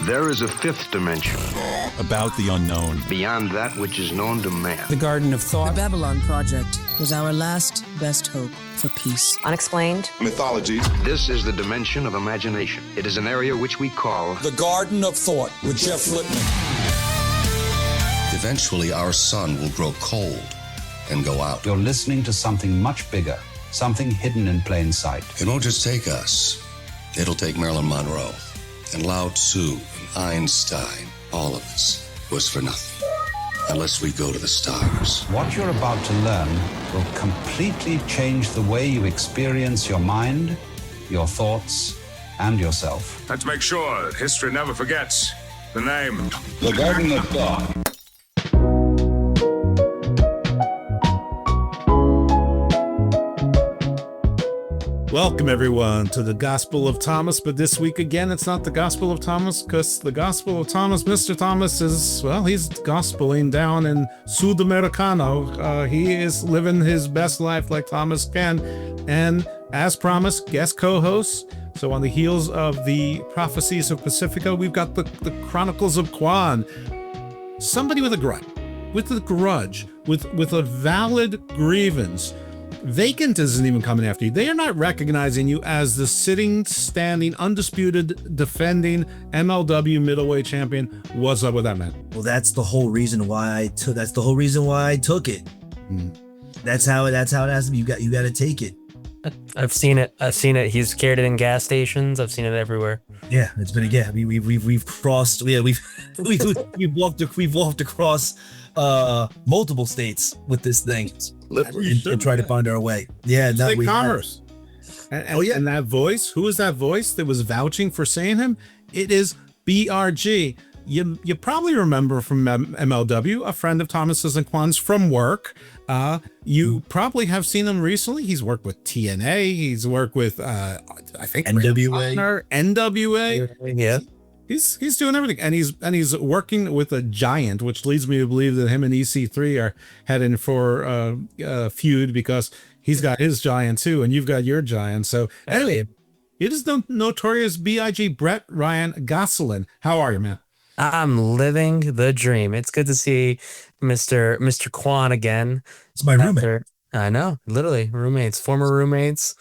There is a fifth dimension. About the unknown. Beyond that which is known to man. The Garden of Thought. The Babylon Project was our last best hope for peace. Unexplained. Mythologies. This is the dimension of imagination. It is an area which we call The Garden of Thought with Jeff Lippman. Eventually, our sun will grow cold and go out. You're listening to something much bigger, something hidden in plain sight. It won't just take us. It'll take Marilyn Monroe and Lao Tzu and Einstein. All of this was for nothing unless we go to the stars. What you're about to learn will completely change the way you experience your mind, your thoughts, and yourself. Let's make sure that history never forgets the name. The Garden of Thought. Welcome, everyone, to the Gospel of Thomas. But this week, again, it's not the Gospel of Thomas, because the Gospel of Thomas, Mr. Thomas is, well, he's gospeling down in Sudamericano. He is living his best life like Thomas can. And as promised, guest co-hosts. So on the heels of the Prophecies of Pacifica, we've got the Chronicles of KWON. Somebody with a grudge, with a valid grievance. Vacant isn't even coming after you. They are not recognizing you as the sitting, standing, undisputed, defending MLW middleweight champion. What's up with that, man? Well, that's the whole reason why I took. That's the whole reason why I took it. That's how it has to be. You got to take it. I've seen it. He's carried it in gas stations. I've seen it everywhere. Yeah, it's been we've crossed. Yeah, we've walked across multiple states with this thing and try to find our way. Yeah, that commerce. And that voice, who is that voice that was vouching for saying him? It is BRG. You probably remember from MLW, a friend of Thomas's and Kwan's from work. You probably have seen him recently. He's worked with TNA. He's worked with I think NWA. Yeah. He's doing everything, and he's working with a giant, which leads me to believe that him and EC3 are heading for a feud, because he's got his giant too, and you've got your giant. So anyway, it is the notorious B.I.G. Brett Ryan Gosselin. How are you, man? I'm living the dream. It's good to see Mr. KWON again. It's my roommate. I know, literally former roommates.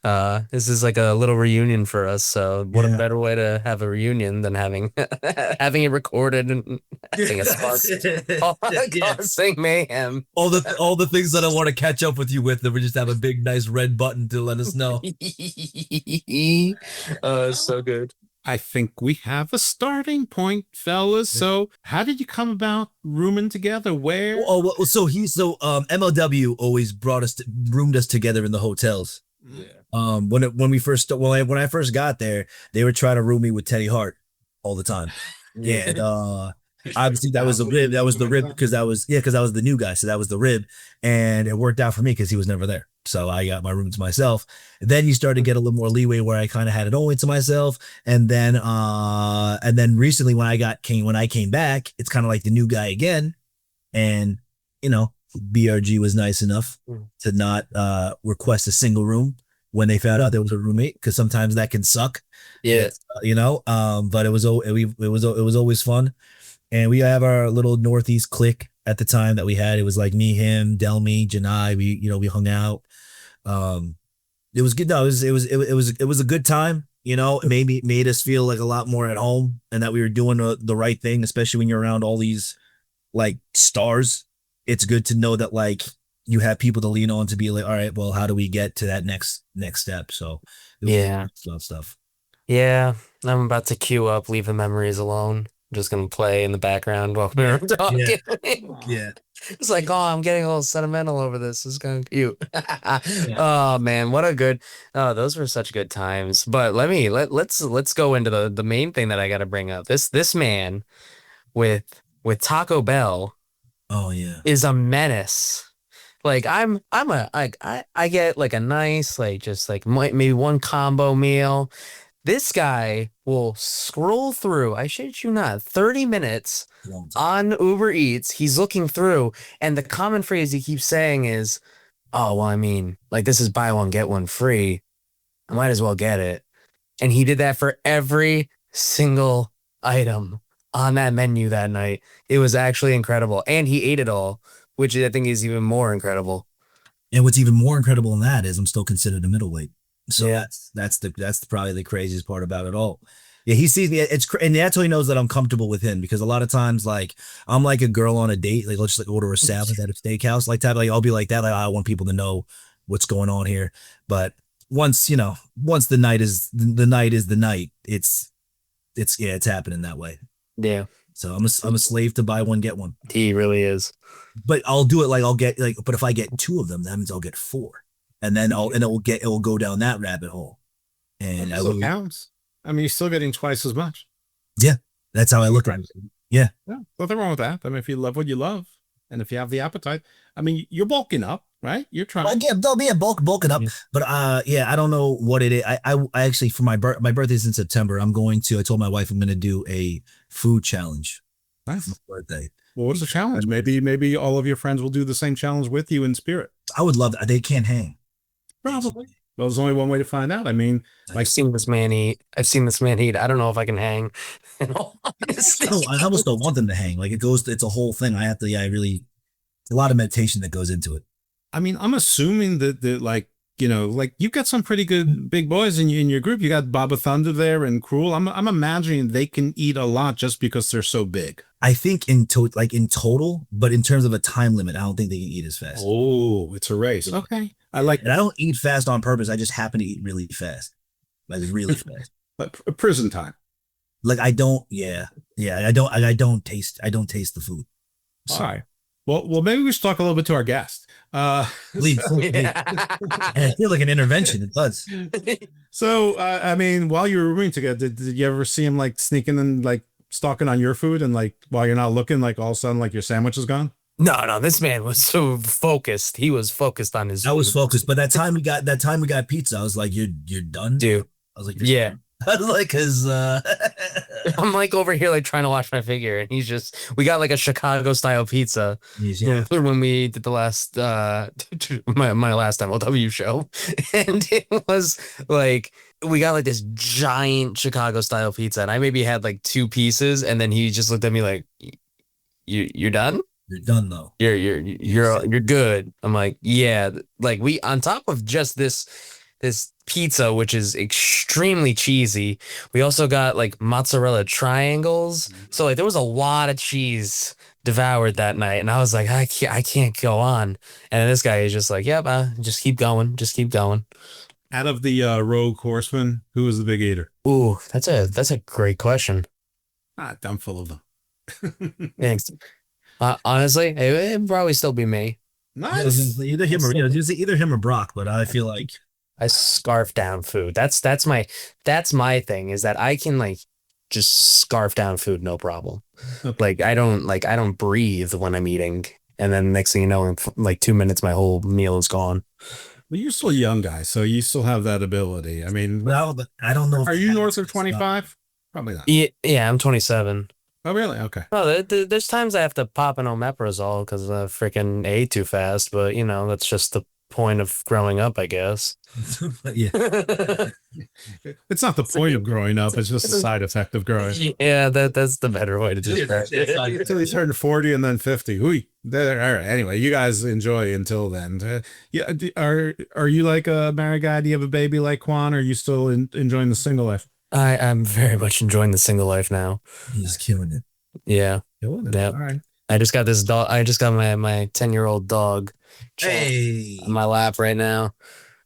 This is like a little reunion for us. So what a better way to have a reunion than having it recorded and having a spark causing mayhem. All the things that I want to catch up with you with, that we just have a big nice red button to let us know. So good. I think we have a starting point, fellas. So how did you come about rooming together? Where? MLW always roomed us together in the hotels. Yeah. When I first got there, they were trying to room me with Teddy Hart all the time. Yeah. And, obviously that was the rib. That was the rib because I was the new guy. So that was the rib, and it worked out for me because he was never there. So I got my room to myself. Then you started to get a little more leeway where I kind of had it only to myself. And then recently when I came back, it's kind of like the new guy again. And BRG was nice enough to not request a single room when they found out there was a roommate, because sometimes that can suck. Yeah. But it was always fun. And we have our little Northeast clique at the time that we had. It was like me, him, Delmy, Janai. We hung out. It was good. No, it was a good time. It made us feel like a lot more at home, and that we were doing the right thing, especially when you're around all these like stars. It's good to know that like you have people to lean on to be like, all right, well, how do we get to that next step? So stuff. Yeah, I'm about to queue up Leave the Memories Alone. I'm just gonna play in the background while we're talking. Yeah. It's like, oh, I'm getting a little sentimental over this. It's kind of cute. Oh man, what a good. Oh, those were such good times. But let's go into the main thing that I got to bring up. This man with Taco Bell. Oh yeah, is a menace. Like I get like a nice, like just like maybe one combo meal. This guy will scroll through, I shit you not, 30 minutes on Uber Eats. He's looking through, and the common phrase he keeps saying is, oh, well, I mean, like, this is buy one, get one free. I might as well get it. And he did that for every single item on that menu that night. It was actually incredible. And he ate it all, which I think is even more incredible. And what's even more incredible than that is I'm still considered a middleweight. So Yeah. that's probably the craziest part about it all. Yeah, he sees me. And that's how he knows that I'm comfortable with him, because a lot of times, like, I'm like a girl on a date. Like, let's just like order a salad at a steakhouse, like that. Like, I'll be like that. Like, I want people to know what's going on here. But once the night is the night, it's happening that way. Yeah. So I'm a slave to buy one get one. He really is. But I'll do it like but if I get 2 of them, that means I'll get 4, and then it will go down that rabbit hole. And It still counts. I mean, you're still getting twice as much. Yeah, that's how I look at it. Yeah. Nothing wrong with that. I mean, if you love what you love, and if you have the appetite, I mean, you're bulking up, right? You're trying. Well, yeah, they'll be bulking up. But I don't know what it is. I actually, for my birthday's in September. I told my wife I'm going to do a food challenge. Nice. For my birthday. Well, what's the challenge? Maybe all of your friends will do the same challenge with you in spirit. I would love that. They can't hang. Probably. Well, there's only one way to find out. I mean, I've seen this man eat. I don't know if I can hang. In all honesty. I almost don't want them to hang. Like, it's a whole thing. I have to, a lot of meditation that goes into it. I mean, I'm assuming that like, you've got some pretty good big boys in your group. You got Baba Thunder there and Cruel. I'm imagining they can eat a lot just because they're so big. I think in total, but in terms of a time limit, I don't think they can eat as fast. Oh, it's a race. Okay. And I don't eat fast on purpose. I just happen to eat really fast. Like, really fast. But prison time. Like, I don't taste the food. So. All right. Well, maybe we should talk a little bit to our guest. Please. And I feel like an intervention. It does. So, I mean, while you were rooming together, did you ever see him like sneaking and like stalking on your food, and like while you're not looking, like all of a sudden, like your sandwich is gone? No, this man was so focused. He was focused on his. I was focused, but that time we got pizza, I was like, "You're done, dude." I was like, "Yeah." I was like, "Cause I'm like over here like trying to watch my figure, and we got like a Chicago style pizza when we did the last my last MLW show, and it was like we got like this giant Chicago style pizza, and I maybe had like 2 pieces, and then he just looked at me like, "You're done." You're done though. You're good. I'm like, yeah. Like, we on top of just this pizza, which is extremely cheesy, we also got like mozzarella triangles. So like there was a lot of cheese devoured that night, and I was like, I can't go on. And this guy is just like, yep, just keep going. Out of the Rogue Horsemen, who was the big eater? Ooh, that's a great question. I'm full of them. Thanks. Honestly, it would probably still be me. Nice. Either him or Brock, but I feel like I scarf down food. That's my thing, is that I can like just scarf down food, no problem. Like I don't breathe when I'm eating, and then next thing you know, in like 2 minutes, my whole meal is gone. Well, you're still a young guy, so you still have that ability. I mean, well, I don't know. Are you north of 25? Probably not. Yeah, I'm 27. Oh, really? Okay. Well, there's times I have to pop an omeprazole because I freaking ate too fast, but that's just the point of growing up, I guess. Yeah. It's not the point of growing up, it's just a side effect of growing. Yeah, that's the better way to describe it. Until you turn 40 and then 50. All right. Anyway, you guys enjoy until then. Yeah. Are you like a married guy? Do you have a baby like KWON? Or are you still enjoying the single life? I'm very much enjoying the single life now. He's killing it. Yeah. Killing it. Yep. All right. I just got this dog. I just got my 10-year-old dog on my lap right now.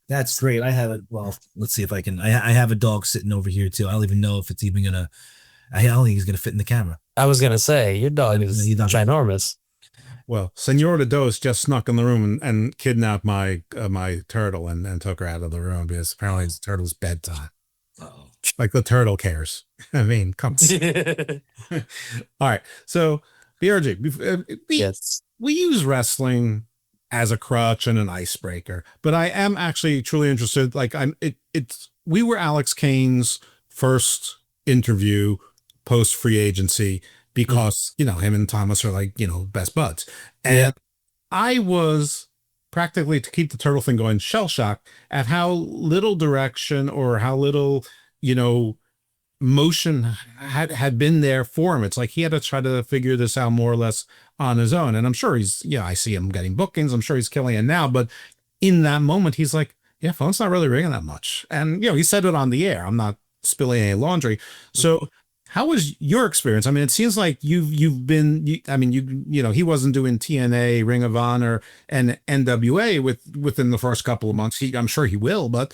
That's great. I have it. Well, let's see if I can. I have a dog sitting over here too. I don't even know if it's even gonna. I don't think he's gonna fit in the camera. I was gonna say your dog is ginormous. Well, Senora Dos just snuck in the room and kidnapped my turtle and took her out of the room because apparently it's the turtle's bedtime. Uh-oh. Like the turtle cares. I mean, come on. All right. So, BRG, yes, we use wrestling as a crutch and an icebreaker, but I am actually truly interested. Like, we were Alex Kane's first interview post free agency because him and Thomas are like best buds, and I was practically, to keep the turtle thing going, shell shocked at how little direction or how little motion had been there for him. It's like he had to try to figure this out more or less on his own. And I'm sure I see him getting bookings. I'm sure he's killing it now. But in that moment, he's like, yeah, phone's not really ringing that much. And, he said it on the air. I'm not spilling any laundry. So how was your experience? I mean, it seems like you've been, he wasn't doing TNA, Ring of Honor, and NWA within the first couple of months. I'm sure he will, but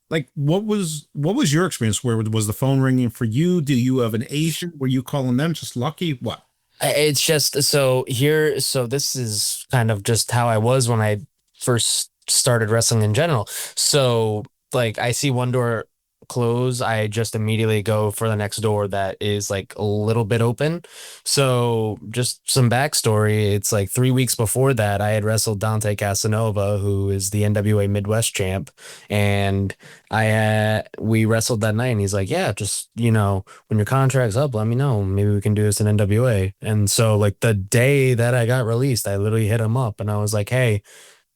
like, what was your experience? Where was the phone ringing for you? Do you have an agent? Were you calling them just lucky? What? It's just so this is kind of just how I was when I first started wrestling in general. So like I see one door close, I just immediately go for the next door that is like a little bit open. So just some backstory, it's like 3 weeks before that I had wrestled Dante Casanova, who is the NWA Midwest champ, and we wrestled that night, and he's like, yeah, just when your contract's up, let me know, maybe we can do this in NWA. And so like the day that I got released, I literally hit him up and I was like, hey,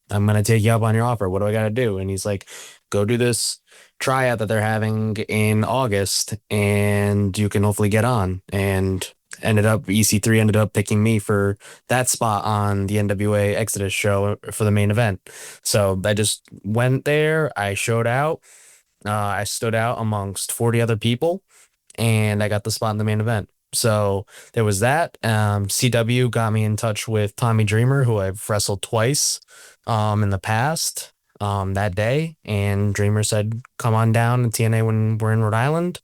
I'm going to take you up on your offer. What do I got to do? And he's like, go do this tryout that they're having in August and you can hopefully get on. And EC3 ended up picking me for that spot on the NWA Exodus show for the main event. So I just went there. I showed out. I stood out amongst 40 other people and I got the spot in the main event. So there was that. CW got me in touch with Tommy Dreamer, who I've wrestled twice in the past that day. And Dreamer said, come on down to TNA when we're in Rhode Island.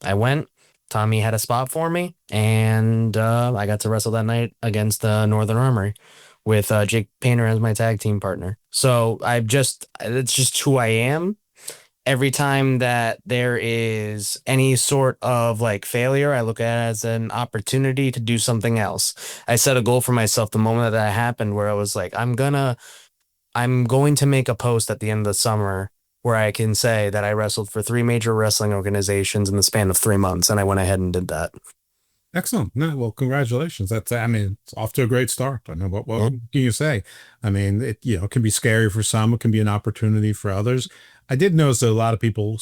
I went. Tommy had a spot for me. And I got to wrestle that night against Northern Armory with Jake Painter as my tag team partner. So it's just who I am. Every time that there is any sort of like failure, I look at it as an opportunity to do something else. I set a goal for myself the moment that happened where I was like, I'm going to make a post at the end of the summer where I can say that I wrestled for 3 major wrestling organizations in the span of 3 months. And I went ahead and did that. Excellent. No, well, congratulations. It's off to a great start. I mean, what can you say? I mean, it can be scary for some. It can be an opportunity for others. I did notice that a lot of people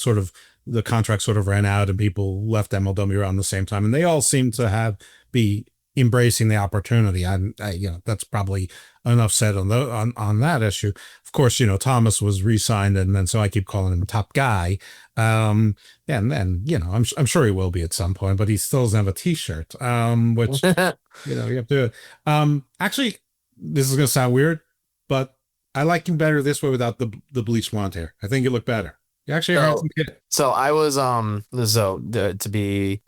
the contract sort of ran out and people left MLW around the same time, and they all seem to be embracing the opportunity. That's probably enough said on that issue. Of course, Thomas was re-signed, and then so I keep calling him Top Guy. And then I'm sure he will be at some point, but he still doesn't have a T-shirt. Which you have to. Actually, this is gonna sound weird, but I like him better this way without the bleached blonde hair. I think you look better. You actually are some kid. So I was to be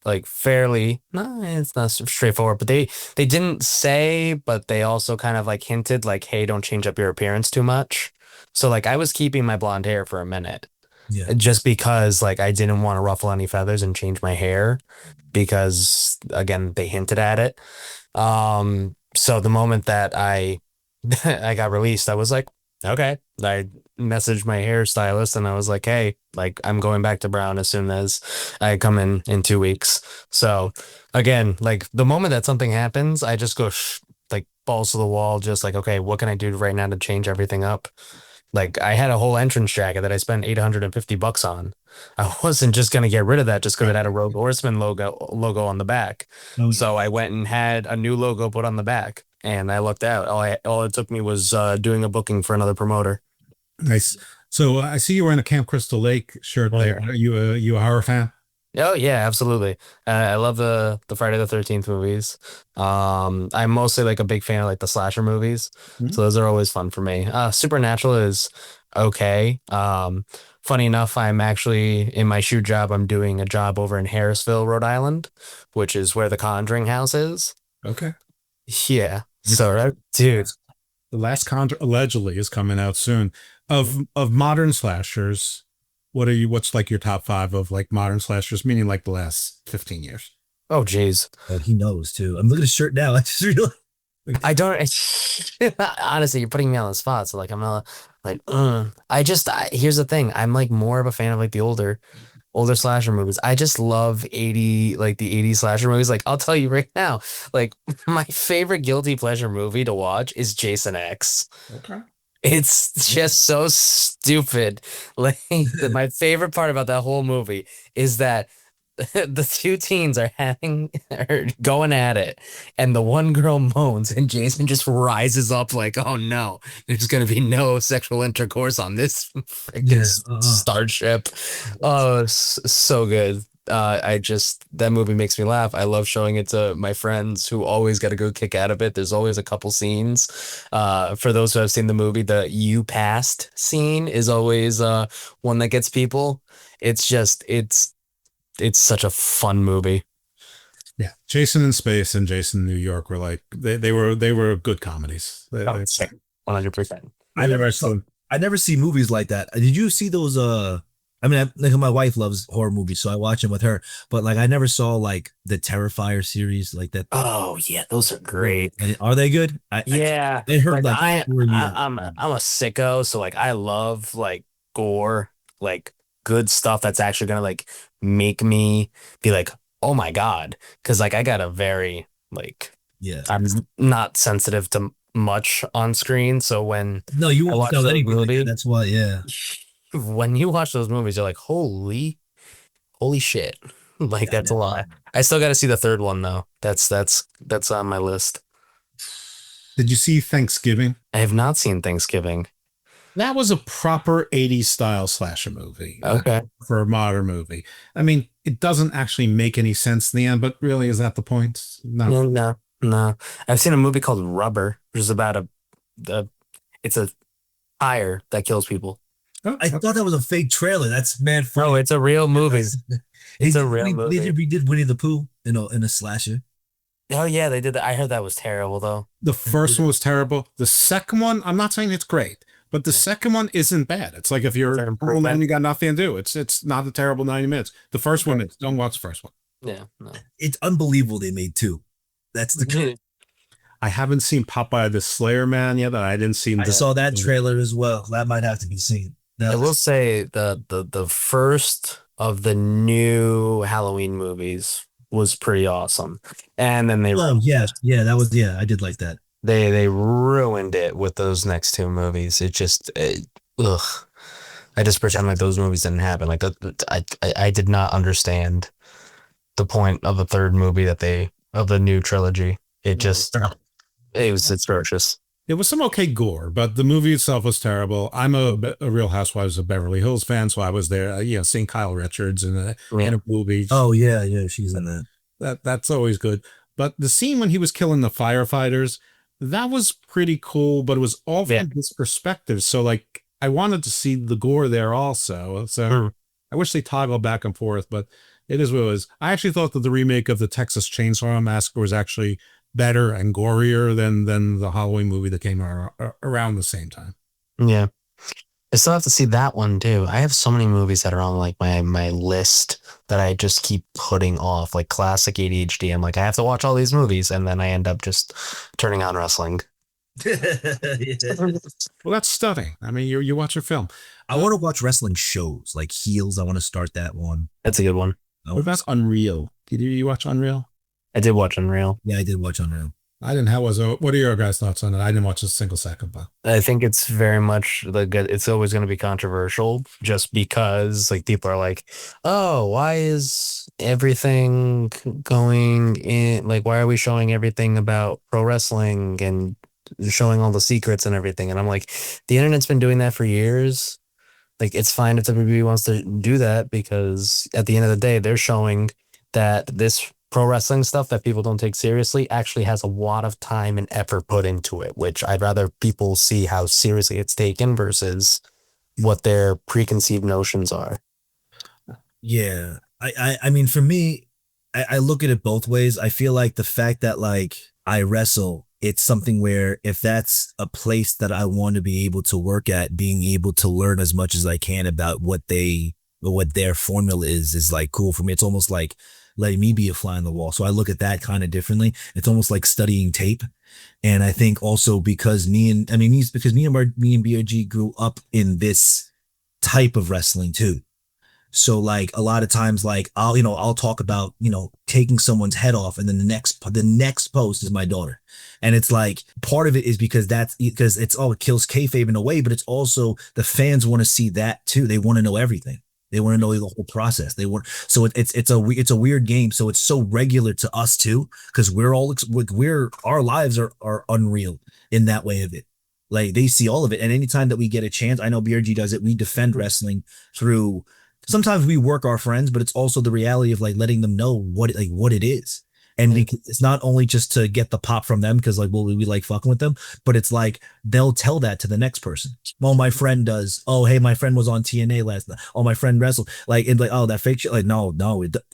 like fairly, no, it's not straightforward, but they didn't say, but they also kind of like hinted like, hey, don't change up your appearance too much. So like I was keeping my blonde hair for a minute. Yeah. Just because like I didn't want to ruffle any feathers and change my hair because again, they hinted at it. So the moment that I got released, I was like, okay. I messaged my hairstylist and I was like, hey, like I'm going back to brown as soon as I come in 2 weeks. So again, like the moment that something happens, I just go like balls to the wall, just like, okay, what can I do right now to change everything up? Like I had a whole entrance jacket that I spent $850 on. I wasn't just gonna get rid of that just because it had a Rogue Horseman logo on the back. Oh, yeah. So I went and had a new logo put on the back. And I looked out. All it took me was doing a booking for another promoter. Nice. So I see you wearing a Camp Crystal Lake shirt there. Are you a horror fan? Oh yeah, absolutely. I love the Friday the 13th movies. I'm mostly like a big fan of like the slasher movies, so those are always fun for me. Supernatural is okay. Funny enough, I'm actually in my shoot job. I'm doing a job over in Harrisville, Rhode Island, which is where the Conjuring house is. Okay. Yeah. So, dude, The Last Conjuring allegedly is coming out soon. Of modern slashers, what's like your top 5 of like modern slashers, meaning like the last 15 years? Oh, geez. He knows too. I'm looking at his shirt now. I just realized. I don't. Honestly, you're putting me on the spot. So like, I'm not like. Here's the thing. I'm like more of a fan of like the older slasher movies. I just love the 80s slasher movies. Like I'll tell you right now, like my favorite guilty pleasure movie to watch is Jason X. Okay. It's just so stupid. Like my favorite part about that whole movie is that the two teens are going at it, and the one girl moans, and Jason just rises up like, "Oh no, there's gonna be no sexual intercourse on this freaking starship." Oh, so good. That movie makes me laugh. I love showing it to my friends who always get a good kick out of it. There's always a couple scenes. For those who have seen the movie, the "You Passed" scene is always one that gets people. It's such a fun movie. Yeah, Jason in Space and Jason in New York were like they were good comedies. 100%. I never see movies like that. Did you see those? I mean, like my wife loves horror movies, so I watch them with her. But like, I never saw like the Terrifier series like that. Oh yeah, those are great. Are they good? Yeah, I heard like I'm a sicko, so like I love like gore, like good stuff that's actually gonna like make me be like, oh my god, because like I got a very like I'm not sensitive to much on screen, so when you won't watch tell those anybody. movies, That's why, when you watch those movies, you're like, holy shit, like that's a lot. I still got to see the third one though. That's on my list. Did you see Thanksgiving? I have not seen Thanksgiving. That was a proper 80s style slasher movie. Okay. For a modern movie. I mean, it doesn't actually make any sense in the end, but really, is that the point? No. I've seen a movie called Rubber, which is about it's a tire that kills people. Oh, I thought that was a fake trailer. That's mad funny. No, it's a real movie. It's a real movie. They did Winnie the Pooh in a slasher. Oh yeah, they did that. I heard that was terrible though. The first one was terrible. The second one, I'm not saying it's great, but the second one isn't bad. It's like if you're old and you got nothing to do, it's not a terrible 90 minutes. The first one is. Don't watch the first one. Yeah, no. It's unbelievable they made two. That's the. I haven't seen Popeye the Slayer Man yet. I didn't see. I saw that trailer as well. That might have to be seen. I will say the first of the new Halloween movies was pretty awesome, and then they that was I did like that. They ruined it with those next two movies. I just pretend like those movies didn't happen. Like I did not understand the point of the third movie of the new trilogy. It was atrocious. It was some okay gore, but the movie itself was terrible. I'm a Real Housewives of Beverly Hills fan, so I was there, seeing Kyle Richards in a movie. Oh yeah, she's in that. That's always good. But the scene when he was killing the firefighters, that was pretty cool, but it was all from this perspective. So like, I wanted to see the gore there also. So I wish they toggled back and forth, but it is what it was. I actually thought that the remake of the Texas Chainsaw Massacre was actually better and gorier than the Halloween movie that came around the same time. Yeah. I still have to see that one too. I have so many movies that are on like my list that I just keep putting off, like classic ADHD. I'm like, I have to watch all these movies, and then I end up just turning on wrestling. Well, that's stunning. I mean, you watch a film. I want to watch wrestling shows like Heels. I want to start that one. That's a good one. What about Unreal? Did you watch Unreal? I did watch Unreal. Yeah, I did watch Unreal. I didn't have. What are your guys' thoughts on it? I didn't watch a single second, but I think it's very much it's always going to be controversial, just because like people are like, oh, why is everything going in? Like, why are we showing everything about pro wrestling and showing all the secrets and everything? And I'm like, the internet's been doing that for years. Like, it's fine if WWE wants to do that, because at the end of the day, they're showing that this pro wrestling stuff that people don't take seriously actually has a lot of time and effort put into it, which I'd rather people see how seriously it's taken versus what their preconceived notions are. Yeah. I mean, for me, I look at it both ways. I feel like the fact that like I wrestle, it's something where if that's a place that I want to be able to work at, being able to learn as much as I can about what their formula is like cool for me. It's almost like letting me be a fly on the wall. So I look at that kind of differently. It's almost like studying tape. And I think also because me and BRG grew up in this type of wrestling too. So like a lot of times, like I'll talk about, taking someone's head off, and then the next post is my daughter. And it's like, part of it is because it kills kayfabe in a way, but it's also the fans want to see that too. They want to know everything. They want to know the whole process. They want so it's a weird game. So it's so regular to us too, because we're our lives are unreal in that way of it. Like they see all of it, and anytime that we get a chance, I know BRG does it. We defend wrestling through. Sometimes we work our friends, but it's also the reality of like letting them know what it is. And it's not only just to get the pop from them because like, well, we like fucking with them, but it's like they'll tell that to the next person. Oh, my friend does. Oh, hey, my friend was on TNA last night. Oh, my friend wrestled. Like, and like, oh, that fake shit. Like, no.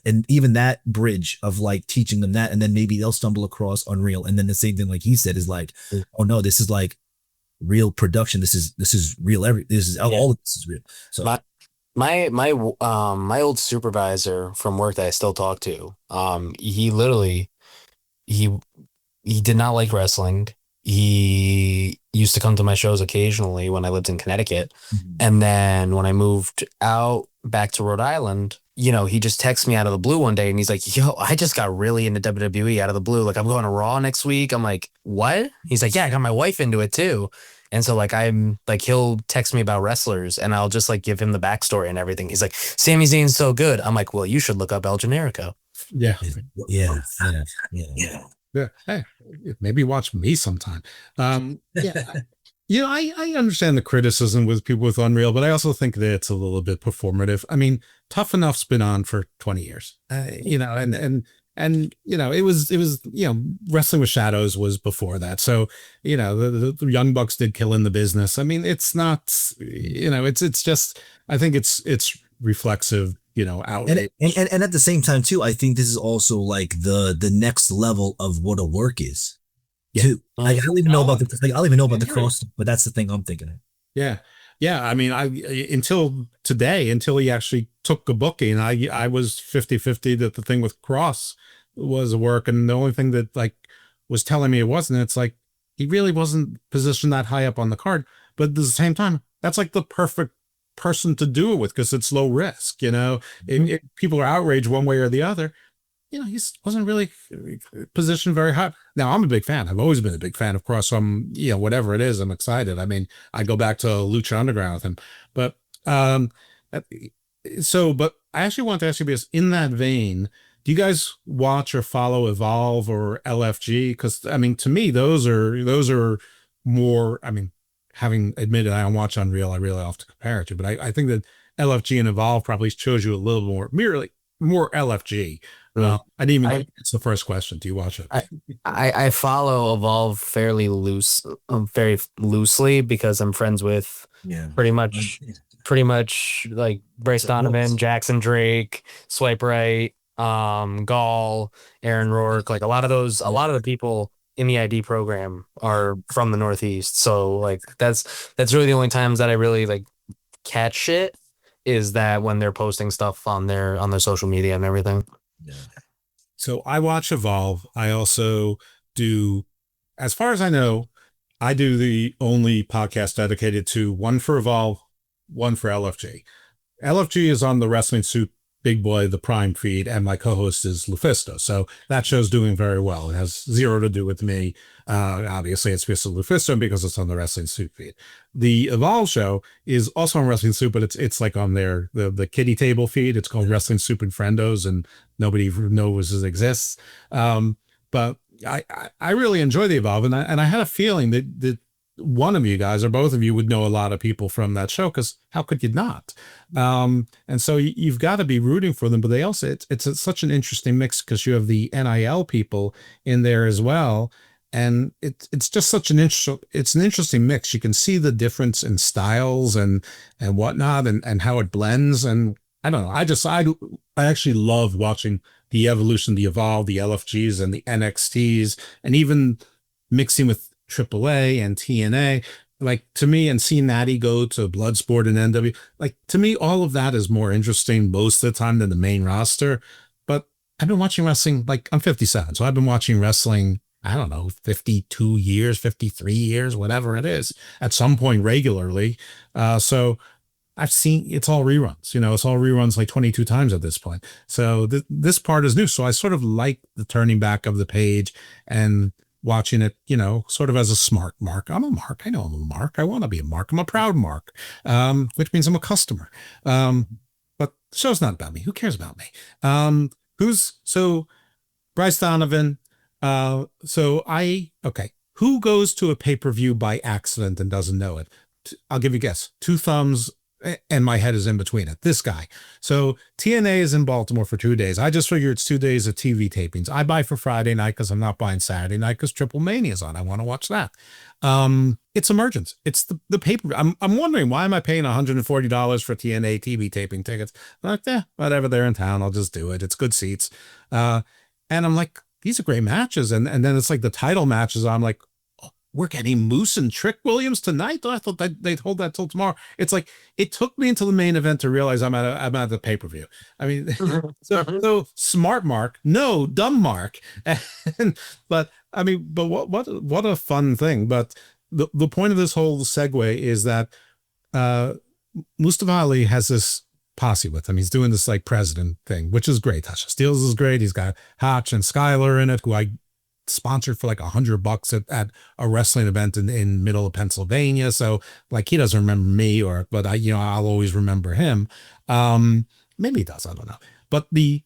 And even that bridge of like teaching them that, and then maybe they'll stumble across Unreal. And then the same thing, like he said, is like, oh no, this is like real production. This is real. All of this is real. So my old supervisor from work that I still talk to, he literally he did not like wrestling. He used to come to my shows occasionally when I lived in Connecticut. And then when I moved out back to Rhode Island, he just texted me out of the blue one day and he's like, yo, I just got really into WWE out of the blue. Like, I'm going to Raw next week. I'm like, what? He's like, yeah, I got my wife into it too. And so like, I'm like, he'll text me about wrestlers and I'll just like give him the backstory and everything. He's like, Sami Zayn's so good. I'm like, well, you should look up El Generico. Yeah. Hey, maybe watch me sometime. I understand the criticism with people with Unreal, but I also think that it's a little bit performative. I mean, Tough Enough's been on for 20 years, and it was Wrestling with Shadows was before that. So, the Young Bucks did Kill in the Business. I mean, it's not, it's just, I think it's reflexive, outrage. And at the same time too, I think this is also like the next level of what a work is. Yeah. Too. Like, I don't even know about the cross, but that's the thing I'm thinking of. Yeah. I mean, until today, until he actually took a booking, I was 50-50 that the thing with Cross was a work. And the only thing that like was telling me it wasn't, it's like, he really wasn't positioned that high up on the card. But at the same time, that's like the perfect person to do it with, because it's low risk, if people are outraged one way or the other, he wasn't really positioned very high. Now, I'm a big fan. I've always been a big fan of Cross. So I'm, whatever it is, I'm excited. I mean, I go back to Lucha Underground with him, but but I actually want to ask you, because in that vein, do you guys watch or follow Evolve or LFG? Because I mean, to me, those are more. I mean, having admitted I don't watch Unreal, I really have to compare it to, but I think that LFG and Evolve probably shows you a little more LFG. I didn't even. It's the first question. Do you watch it? I follow Evolve very loosely because I'm friends with pretty much like Bryce Donovan, Jackson Drake, Swipe Right, Gall, Aaron Rourke. Like a lot of the people in the ID program are from the Northeast. So like that's really the only times that I really like catch shit, is that when they're posting stuff on their social media and everything. Yeah. So I watch Evolve. I also do, as far as I know, I do the only podcast dedicated to one for Evolve, one for LFG. LFG is on the Wrestling Soup Big Boy, the Prime feed, and my co-host is Lufisto. So that show's doing very well. It has zero to do with me. Obviously, it's because of Lufisto because it's on the Wrestling Soup feed. The Evolve show is also on Wrestling Soup, but it's like on the kiddie table feed. It's called Wrestling Soup and Friendos, and nobody knows it exists. But I really enjoy the Evolve, and I had a feeling that one of you guys or both of you would know a lot of people from that show, because how could you not? And so you've got to be rooting for them, but they also, it's such an interesting mix because you have the NIL people in there as well. And it's just such an interesting mix. You can see the difference in styles and whatnot, and how it blends. And I don't know. I actually love watching the evolution, the Evolve, the LFGs and the NXTs, and even mixing with AAA and TNA, like to me, and see Natty go to Bloodsport and NW, like to me, all of that is more interesting most of the time than the main roster. But I've been watching wrestling, like I'm 57, so I've been watching wrestling, I don't know, 52 years, 53 years, whatever it is, at some point regularly. So I've seen, it's all reruns, it's all reruns like 22 times at this point. So this part is new. So I sort of like the turning back of the page and watching it, sort of as a smart mark. I'm a mark. I know I'm a mark. I want to be a mark. I'm a proud mark, which means I'm a customer. But the show's not about me. Who cares about me? So Bryce Donovan. Okay. Who goes to a pay-per-view by accident and doesn't know it? I'll give you a guess. 2 thumbs and my head is in between it. This guy. So TNA is in Baltimore for 2 days. I just figure it's 2 days of TV tapings. I buy for Friday night because I'm not buying Saturday night because Triple Mania is on. I want to watch that. It's Emergence. It's the paper. I'm wondering, why am I paying $140 for TNA TV taping tickets? I'm like, whatever, they're in town. I'll just do it. It's good seats. And I'm like, these are great matches. And then it's like the title matches. I'm like, we're getting Moose and Trick Williams tonight. I thought they'd hold that till tomorrow. It's like, it took me until the main event to realize I'm at the pay-per-view. I mean, so smart Mark, no, dumb Mark. But what a fun thing. But the point of this whole segue is that Mustafa Ali has this posse with him. He's doing this like president thing, which is great. Tasha Steeles is great. He's got Hotch and Skylar in it, who I sponsored for like $100 at a wrestling event in middle of Pennsylvania. So like, he doesn't remember me, but I'll always remember him. Maybe he does, I don't know. But the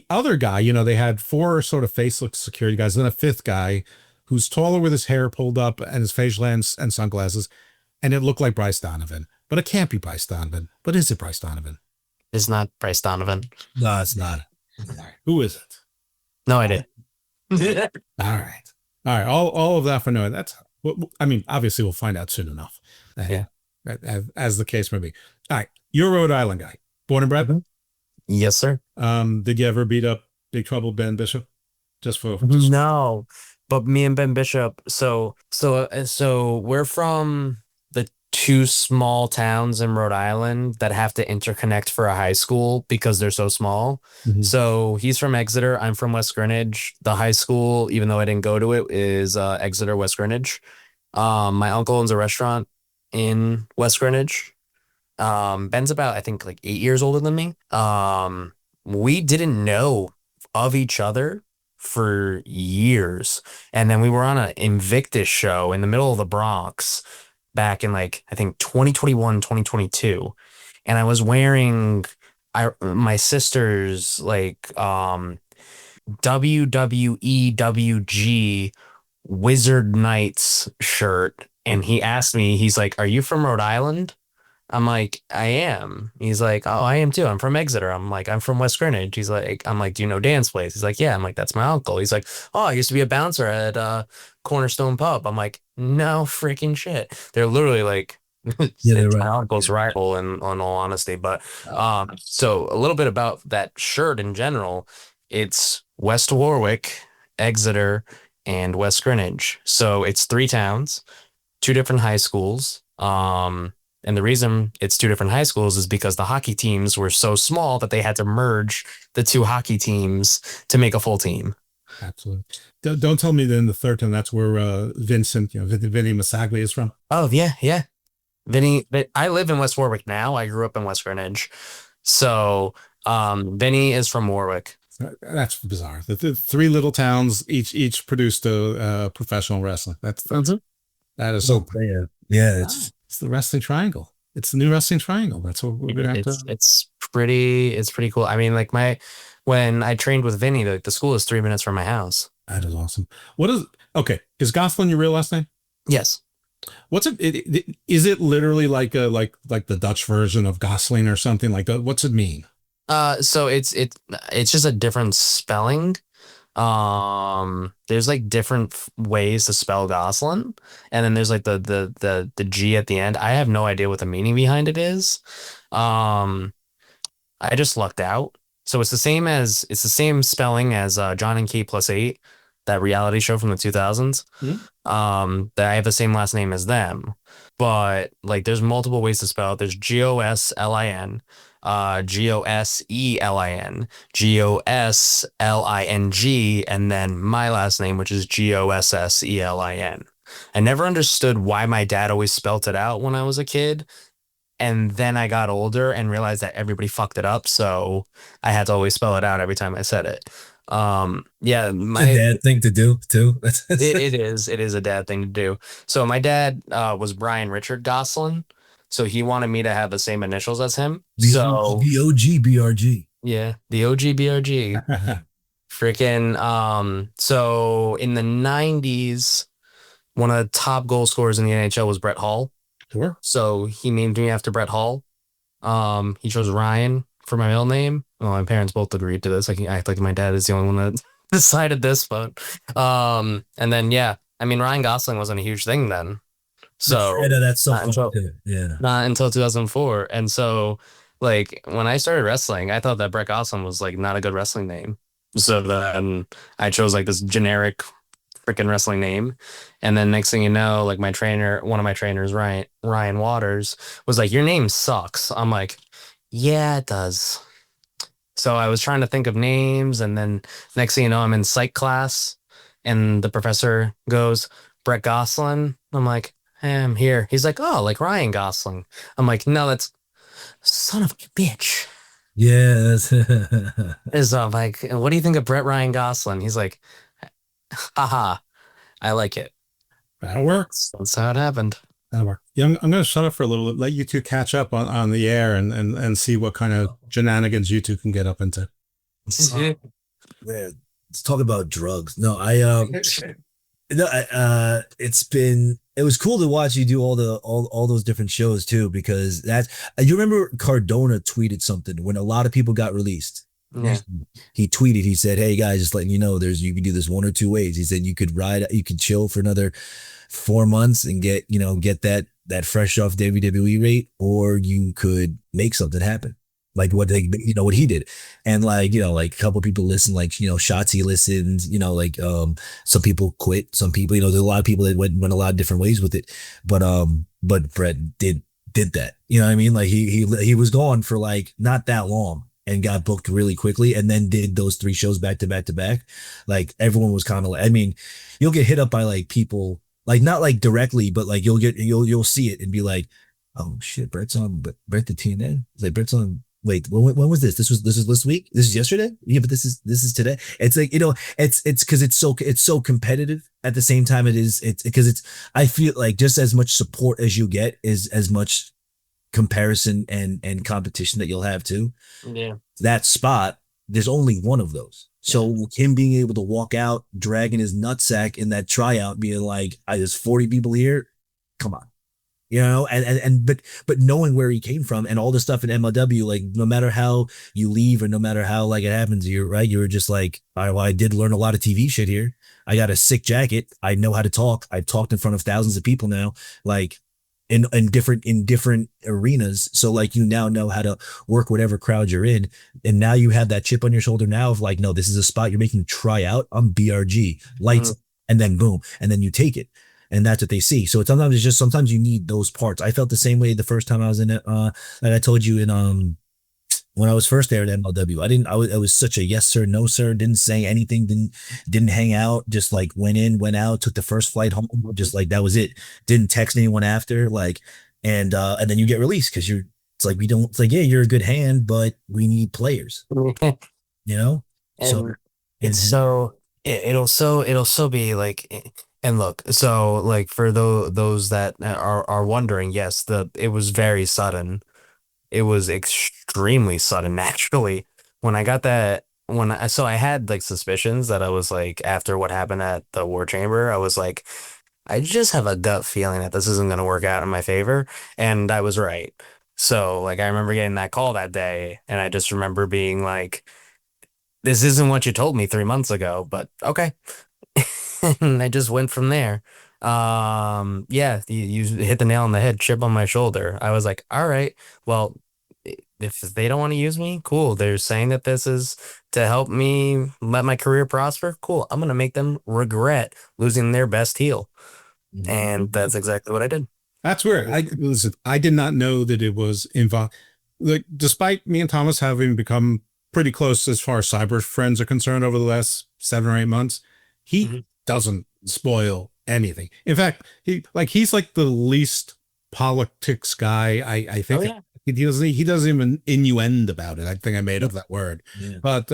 other guy, they had 4 sort of faceless security guys, then a 5th guy who's taller with his hair pulled up and his facial lens and sunglasses, and it looked like Bryce Donovan. But it can't be Bryce Donovan. But is it Bryce Donovan? It's not Bryce Donovan. No, it's not. Who is it? No idea. All right. All of that for knowing. Obviously we'll find out soon enough. Yeah. As the case may be. All right. You're a Rhode Island guy. Born and bred? Yes, sir. Did you ever beat up Big Trouble Ben Bishop? No, but me and Ben Bishop. So we're from the 2 small towns in Rhode Island that have to interconnect for a high school because they're so small. Mm-hmm. So he's from Exeter. I'm from West Greenwich. The high school, even though I didn't go to it, is Exeter, West Greenwich. My uncle owns a restaurant in West Greenwich. Ben's about, I think, like 8 years older than me. We didn't know of each other for years. And then we were on an Invictus show in the middle of the Bronx back in like, I think 2021, 2022. And I was wearing my sister's like WWE WG Wizard Knights shirt. And he asked me, he's like, "Are you from Rhode Island?" I'm like, "I am." He's like, "Oh, I am too. I'm from Exeter." I'm like, "I'm from West Greenwich." He's like, I'm like, "Do you know Dan's place?" He's like, "Yeah." I'm like, "That's my uncle." He's like, "Oh, I used to be a bouncer at Cornerstone Pub." I'm like, "No freaking shit." They're literally like, they're my right. uncle's rival in all honesty. But so a little bit about that shirt in general. It's West Warwick, Exeter, and West Greenwich. So it's 3 towns, 2 different high schools. And the reason it's 2 different high schools is because the hockey teams were so small that they had to merge the 2 hockey teams to make a full team. Absolutely. Don't tell me that in the 3rd town, that's where Vincent, Vinny Masaglia is from. Oh, yeah. Vinny, I live in West Warwick now. I grew up in West Greenwich. So Vinny is from Warwick. That's bizarre. The 3 little towns, each produced a professional wrestler. That is so. Yeah, it's the wrestling triangle. It's the new wrestling triangle. That's what we're gonna have to. It's pretty cool. I mean, like when I trained with Vinny, the school is 3 minutes from my house. That is awesome. Is Gosselin your real last name? Yes. What's it? Is it literally like the Dutch version of Gosselin or something like that? What's it mean? So it's just a different spelling. There's like different ways to spell Gosselin, and then there's like the G at the end. I have no idea what the meaning behind it is. I just lucked out. So it's the same spelling as John and Kate Plus 8, that reality show from the 2000s. That I have the same last name as them, but like there's multiple ways to spell it. There's GOSLIN, GOSELIN, GOSLING, and then my last name, which is GOSSELIN. I never understood why my dad always spelt it out when I was a kid. And then I got older and realized that everybody fucked it up. So I had to always spell it out every time I said it. My dad thing to do too. it is a dad thing to do. So my dad was Brian Richard Gosselin. So he wanted me to have the same initials as him. The So OG BRG. yeah, the OG BRG. Freaking so in the 90s, one of the top goal scorers in the NHL was Brett Hull. Sure. So he named me after Brett Hull. He chose Ryan for my middle name. Well, my parents both agreed to this. I act like my dad is the only one that decided this, but and then yeah, I mean Ryan Gosselin wasn't a huge thing then. So That's so not until, yeah. not until 2004. And so like when I started wrestling, I thought that Brett Gosselin was like not a good wrestling name. So then I chose like this generic freaking wrestling name. And then next thing you know, like my trainer, one of my trainers, Ryan Waters, was like, your name sucks. I'm like, yeah, it does. So I was trying to think of names, and then next thing you know, I'm in psych class, and the professor goes, Brett Gosselin. I'm like, hey, I'm here. He's like, oh, like Ryan Gosling. I'm like, no, that's son of a bitch. Yeah. Is like, what do you think of Brett Ryan Gosling? He's like, haha, I like it. That works. That's how it happened. That'll work. Yeah, I'm going to shut up for a little bit, let you two catch up on the air and see what kind of shenanigans you two can get up into. Man, let's talk about drugs. No, it was cool to watch you do all those different shows too, because that's, you remember Cardona tweeted something when a lot of people got released. Yeah. He tweeted, he said, hey guys, just letting you know, you can do this one or two ways. He said you could chill for another 4 months and get that fresh off WWE rate, or you could make something happen. Like what he did. And like a couple people listen, like Shotzi listened, like some people quit, some people, there's a lot of people that went a lot of different ways with it. But Brett did that. You know what I mean? Like he was gone for like not that long and got booked really quickly, and then did those 3 shows back to back to back. Like everyone was kind of like, I mean, you'll get hit up by like people, like not like directly, but like you'll see it and be like, oh shit, Brett's on, but Brett the TNN. It's like Brett's on. Wait, when was this? This was this week? This is yesterday? Yeah, but this is today. It's like, it's because it's so competitive. At the same time, it's because I feel like just as much support as you get is as much comparison and competition that you'll have too. Yeah. That spot, there's only one of those. So him being able to walk out, dragging his nutsack in that tryout, being like, there's 40 people here. Come on. But knowing where he came from and all the stuff in MLW, like no matter how you leave or no matter how like it happens, you were just like, all right, well, I did learn a lot of TV shit here. I got a sick jacket. I know how to talk. I've talked in front of thousands of people now, like in different arenas. So like you now know how to work whatever crowd you're in, and now you have that chip on your shoulder now of like, no, this is a spot you're making try out. I'm BRG lights, and then boom, and then you take it. And that's what they see. So sometimes you need those parts. I felt the same way the first time I was in it. Like I told you when I was first there at MLW, I was such a yes sir, no sir, didn't say anything, didn't hang out, just like went in, went out, took the first flight home, just like that was it. Didn't text anyone after, like, and then you get released because it's like you're a good hand, but we need players. And it'll so be like. And look, so like for those that are wondering, yes, it was very sudden. It was extremely sudden, actually. When I got that, I had like suspicions that I was like, after what happened at the War Chamber, I was like, I just have a gut feeling that this isn't going to work out in my favor. And I was right. So like, I remember getting that call that day, and I just remember being like, this isn't what you told me 3 months ago, but okay. And I just went from there. Yeah, you hit the nail on the head, chip on my shoulder. I was like, all right, well, if they don't want to use me, cool. They're saying that this is to help me let my career prosper. Cool. I'm going to make them regret losing their best heel. And that's exactly what I did. That's weird. I did not know that it was involved. Like, despite me and Thomas having become pretty close as far as cyber friends are concerned over the last 7 or 8 months, he doesn't spoil anything. In fact, he's like the least politics guy I think. Oh, yeah. He doesn't even innuendo about it. I think I made up that word. Yeah. But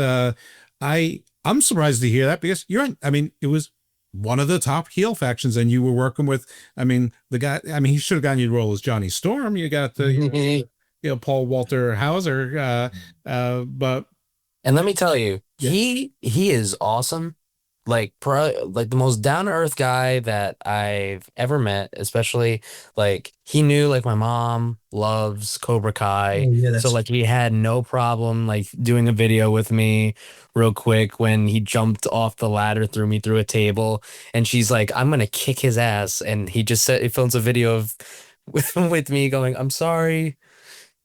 I'm surprised to hear that, because it was one of the top heel factions, and you were working with, I mean, the guy, I mean, he should have gotten you the role as Johnny Storm. You got the, Paul Walter Hauser, but. And let me tell you, Yeah. he is awesome. Like like the most down to earth guy that I've ever met, especially like he knew like my mom loves Cobra Kai. Oh, yeah, So like he had no problem like doing a video with me real quick when he jumped off the ladder, threw me through a table, and she's like, I'm gonna kick his ass. And he just said he films a video of with me going, I'm sorry.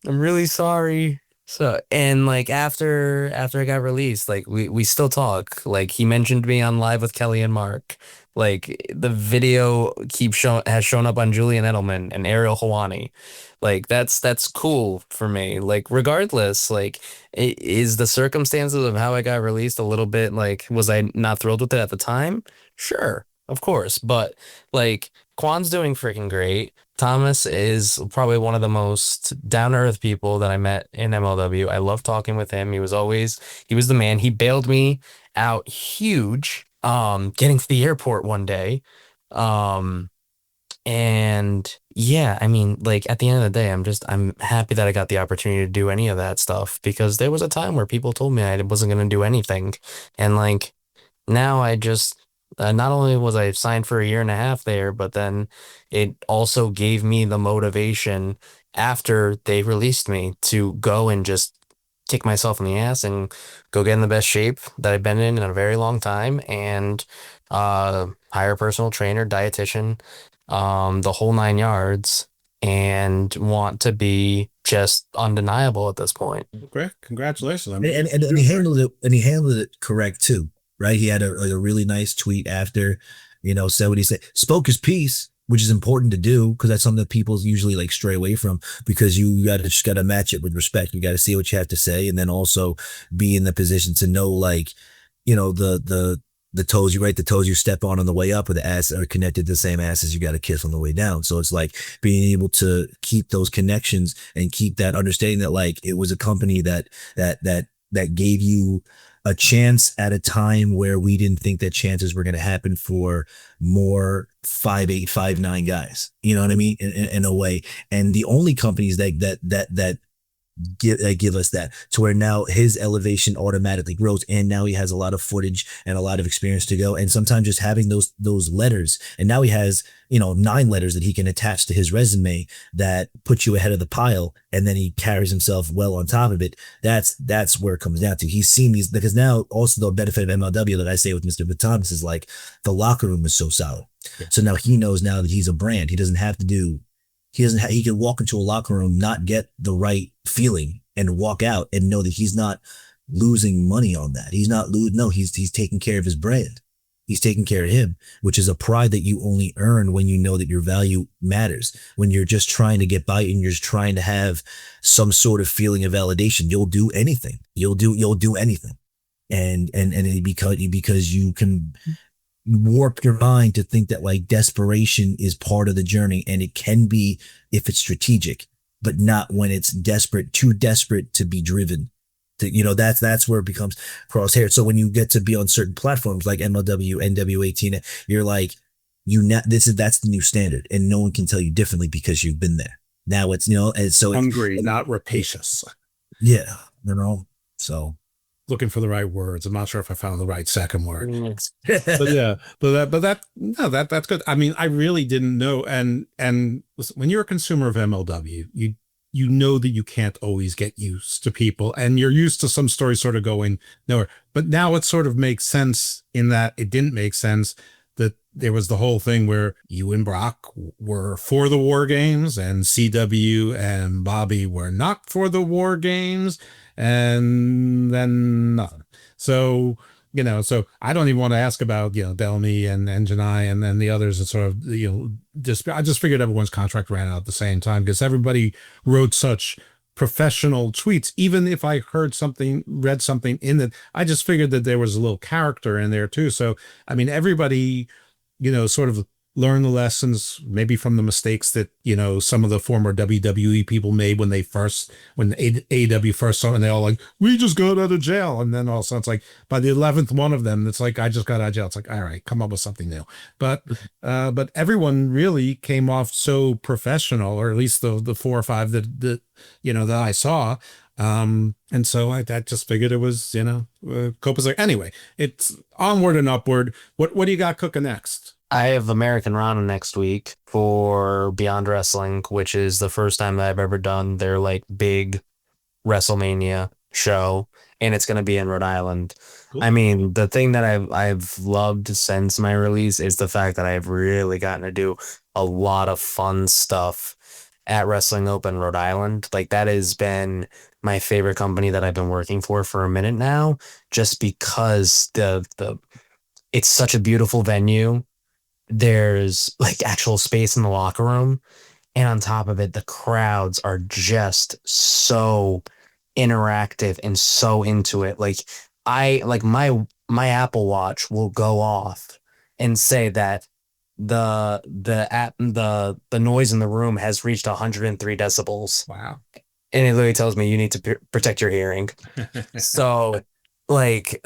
I'm really sorry. So, and like after I got released, like we still talk. Like he mentioned me on Live with Kelly and Mark. Like the video has shown up on Julian Edelman and Ariel Hawani. Like that's cool for me. Like regardless, like is the circumstances of how I got released a little bit like was I not thrilled with it at the time? Sure, of course, but like KWON's doing freaking great. Thomas is probably one of the most down-to-earth people that I met in MLW. I love talking with him. He was the man. He bailed me out huge, getting to the airport one day. And yeah, I mean, like at the end of the day, I'm happy that I got the opportunity to do any of that stuff because there was a time where people told me I wasn't going to do anything. And like now I just, not only was I signed for a year and a half there, but then it also gave me the motivation after they released me to go and just kick myself in the ass and go get in the best shape that I've been in a very long time and hire a personal trainer, dietitian, the whole 9 yards, and want to be just undeniable at this point. Great, congratulations! I mean, and he handled it, and he handled it correct too. Right, he had a really nice tweet after, said what he said, spoke his piece, which is important to do because that's something that people usually like stray away from because you just got to match it with respect. You got to see what you have to say, and then also be in the position to know, like, the toes you step on the way up, or the ass are connected to the same asses you got to kiss on the way down. So it's like being able to keep those connections and keep that understanding that like it was a company that gave you a chance at a time where we didn't think that chances were going to happen for more 5'8", 5'9" guys. You know what I mean? In a way. And the only companies that give us that to where now his elevation automatically grows, and now he has a lot of footage and a lot of experience to go. And sometimes just having those letters, and now he has 9 letters that he can attach to his resume that puts you ahead of the pile, and then he carries himself well on top of it. That's where it comes down to. He's seen these, because now also the benefit of MLW that I say with Mr. Thomas is like the locker room is so solid. Yeah. So now he knows now that he's a brand. He doesn't have to do. He can walk into a locker room, not get the right feeling, and walk out and know that he's not losing money on that. He's not he's taking care of his brand. He's taking care of him, which is a pride that you only earn when you know that your value matters. When you're just trying to get by and you're just trying to have some sort of feeling of validation, you'll do anything. You'll do anything. And because you can warp your mind to think that like desperation is part of the journey, and it can be if it's strategic, but not when it's too desperate to be driven. That's where it becomes crosshairs. So when you get to be on certain platforms like MLW, NW18, you're like, that's the new standard, and no one can tell you differently because you've been there. Now it's and so hungry, not rapacious. Yeah, so. Looking for the right words. I'm not sure if I found the right second word. But yeah, that's good. I mean, I really didn't know. And listen, when you're a consumer of MLW, you know that you can't always get used to people, and you're used to some stories sort of going nowhere. But now it sort of makes sense in that it didn't make sense that there was the whole thing where you and Brock were for the War Games and CW and Bobby were not for the War Games, and then none. So, so I don't even want to ask about, Bellamy and Janai and then the others, and sort of, I just figured everyone's contract ran out at the same time because everybody wrote such professional tweets. Even if I read something in it, I just figured that there was a little character in there too. So, I mean, everybody, sort of learn the lessons, maybe from the mistakes that, some of the former WWE people made when AEW first started, and they all like, we just got out of jail. And then all of a sudden it's like, by the 11th one of them, it's like, I just got out of jail. It's like, all right, come up with something new. But everyone really came off so professional, or at least the 4 or 5 that I saw. And so I just figured it was, copacetic. Anyway, it's onward and upward. What do you got cooking next? I have American Rana next week for Beyond Wrestling, which is the first time that I've ever done their like big WrestleMania show, and it's going to be in Rhode Island. Cool. I mean, the thing that I've loved since my release is the fact that I've really gotten to do a lot of fun stuff at Wrestling Open Rhode Island. Like, that has been my favorite company that I've been working for a minute now, just because it's such a beautiful venue. There's like actual space in the locker room, and on top of it, the crowds are just so interactive and so into it. Like, my Apple Watch will go off and say that the noise in the room has reached 103 decibels. Wow. And it literally tells me you need to protect your hearing. So, like,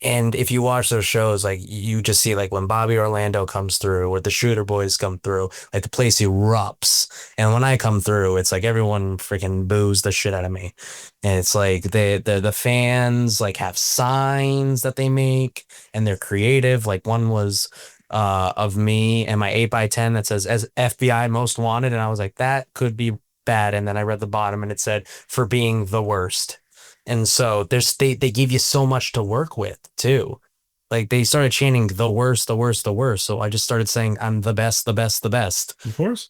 and if you watch those shows, like, you just see, like, when Bobby Orlando comes through or the Shooter Boys come through, like, the place erupts. And when I come through, it's like everyone freaking boos the shit out of me. And it's like the fans, like, have signs that they make, and they're creative. Like, one was of me and my 8x10 that says as FBI most wanted, and I was like, that could be bad. And then I read the bottom and it said for being the worst. And so they give you so much to work with too. Like, they started chanting the worst, the worst, the worst. So I just started saying I'm the best, the best, the best. Of course.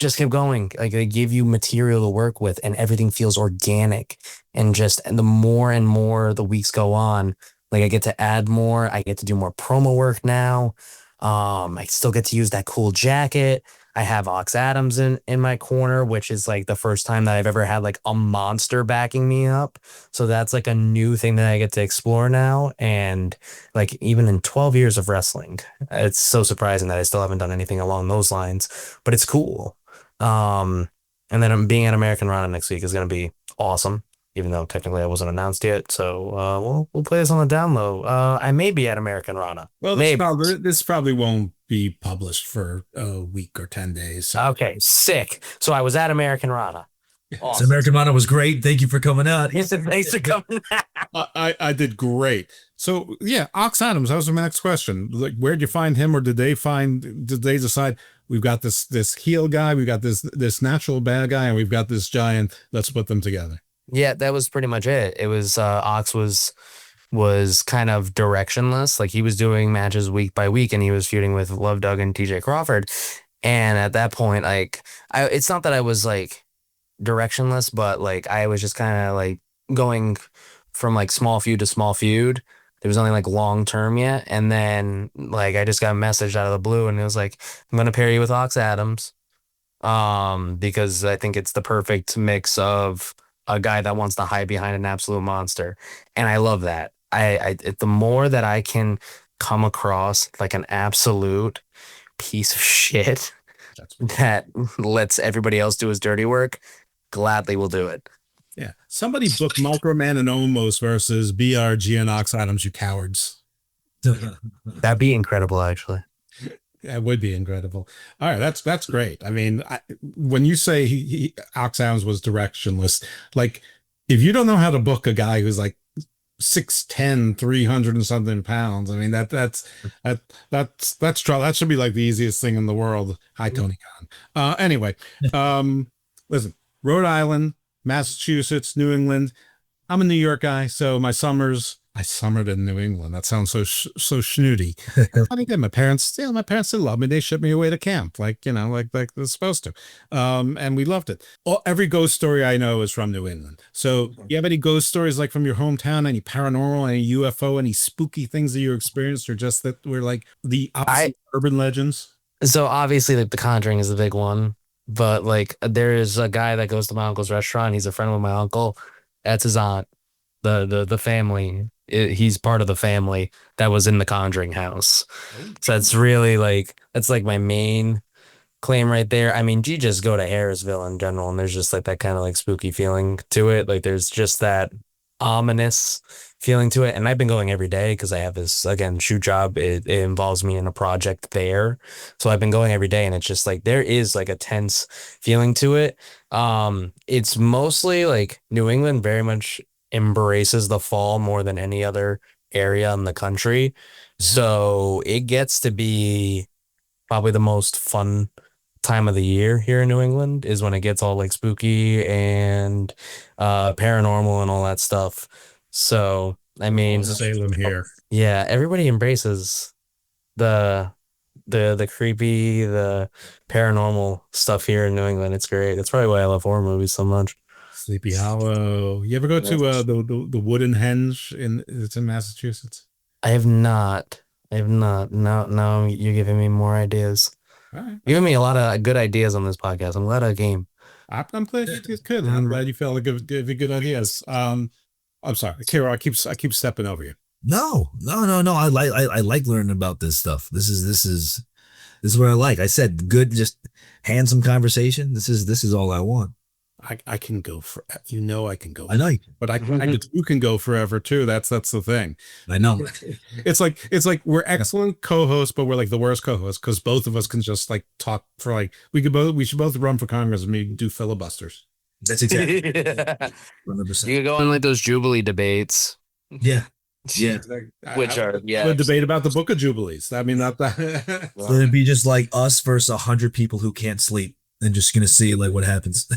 Just keep going. Like, they give you material to work with, and everything feels organic. And the more and more the weeks go on, like, I get to add more. I get to do more promo work now. I still get to use that cool jacket. I have Ox Adams in my corner, which is like the first time that I've ever had like a monster backing me up. So that's like a new thing that I get to explore now. And like, even in 12 years of wrestling, it's so surprising that I still haven't done anything along those lines, but it's cool. And then I'm being at American Rana next week is going to be awesome, even though technically I wasn't announced yet. So we'll play this on the down low. I may be at American Rana. Well, this probably won't be published for a week or 10 days. So. Okay, sick. So I was at American Rana. Awesome. So American Rana was great. Thank you for coming out. He said, thanks for coming out. I did great. So yeah, Ox Adams, that was my next question. Like, where'd you find him, or did they decide we've got this heel guy, we've got this natural bad guy, and we've got this giant, let's put them together? Yeah, that was pretty much it. It was Ox was kind of directionless. Like, he was doing matches week by week, and he was feuding with Love Doug and TJ Crawford. And at that point, like, it's not that I was like directionless, but like, I was just kind of like going from like small feud to small feud. There was only like long term yet. And then like, I just got a message out of the blue, and it was like, I'm going to pair you with Ox Adams. Because I think it's the perfect mix of a guy that wants to hide behind an absolute monster. And I love that. The more that I can come across like an absolute piece of shit that lets everybody else do his dirty work, gladly will do it. Yeah. Somebody book Microman and Omos versus BRG and Ox Adams, you cowards. That'd be incredible, actually. That would be incredible. All right, that's great. I mean, when you say Ox Adams was directionless, like, if you don't know how to book a guy who's like 6'10", 300 and something pounds, I mean, that should be like the easiest thing in the world. Hi, Tony Khan. Anyway, listen, Rhode Island, Massachusetts, New England. I'm a New York guy, so I summered in New England. That sounds so snooty. I think that my parents did love me. They shipped me away to camp, like they're supposed to. And we loved it. Every ghost story I know is from New England. So you have any ghost stories like from your hometown, any paranormal, any UFO, any spooky things that you experienced, or just that were like the opposite urban legends? So obviously, like, The Conjuring is the big one, but like, there is a guy that goes to my uncle's restaurant. He's a friend with my uncle. That's his aunt. the family. He's part of the family that was in the Conjuring house. So that's really like that's like my main claim right there. I mean, you just go to Harrisville in general, and there's just like that kind of like spooky feeling to it. Like there's just that ominous feeling to it. And I've been going every day because I have this again shoot job. It involves me in a project there, so I've been going every day, and it's just like there is like a tense feeling to it. It's mostly like New England very much embraces the fall more than any other area in the country, so it gets to be probably the most fun time of the year here in New England is when it gets all like spooky and paranormal and all that stuff. So I mean, Salem here. yeah, everybody embraces the the creepy, the paranormal stuff here in New England. It's great. That's probably why I love horror movies so much. Sleepy Hollow. You ever go to the Wooden Henge it's in Massachusetts? I have not. I have not. Now you're giving me more ideas. All right. You're giving me a lot of good ideas on this podcast. I'm glad I came. I'm glad you did good. I'm glad you felt like good ideas. I'm sorry, Kiro. I keep stepping over you. No. I like learning about this stuff. This is what I like. I said good, just handsome conversation. This is all I want. I can go for I can go. I know you can. But you can go forever too. That's the thing. I know. It's like we're excellent co-hosts, but we're like the worst co-hosts because both of us can just like talk for like we should both run for Congress and maybe do filibusters. That's exactly 100%. You could go on like those Jubilee debates. Yeah. Which are a debate about the Book of Jubilees. I mean, not that. So it'd be just like us versus 100 people who can't sleep and just gonna see like what happens.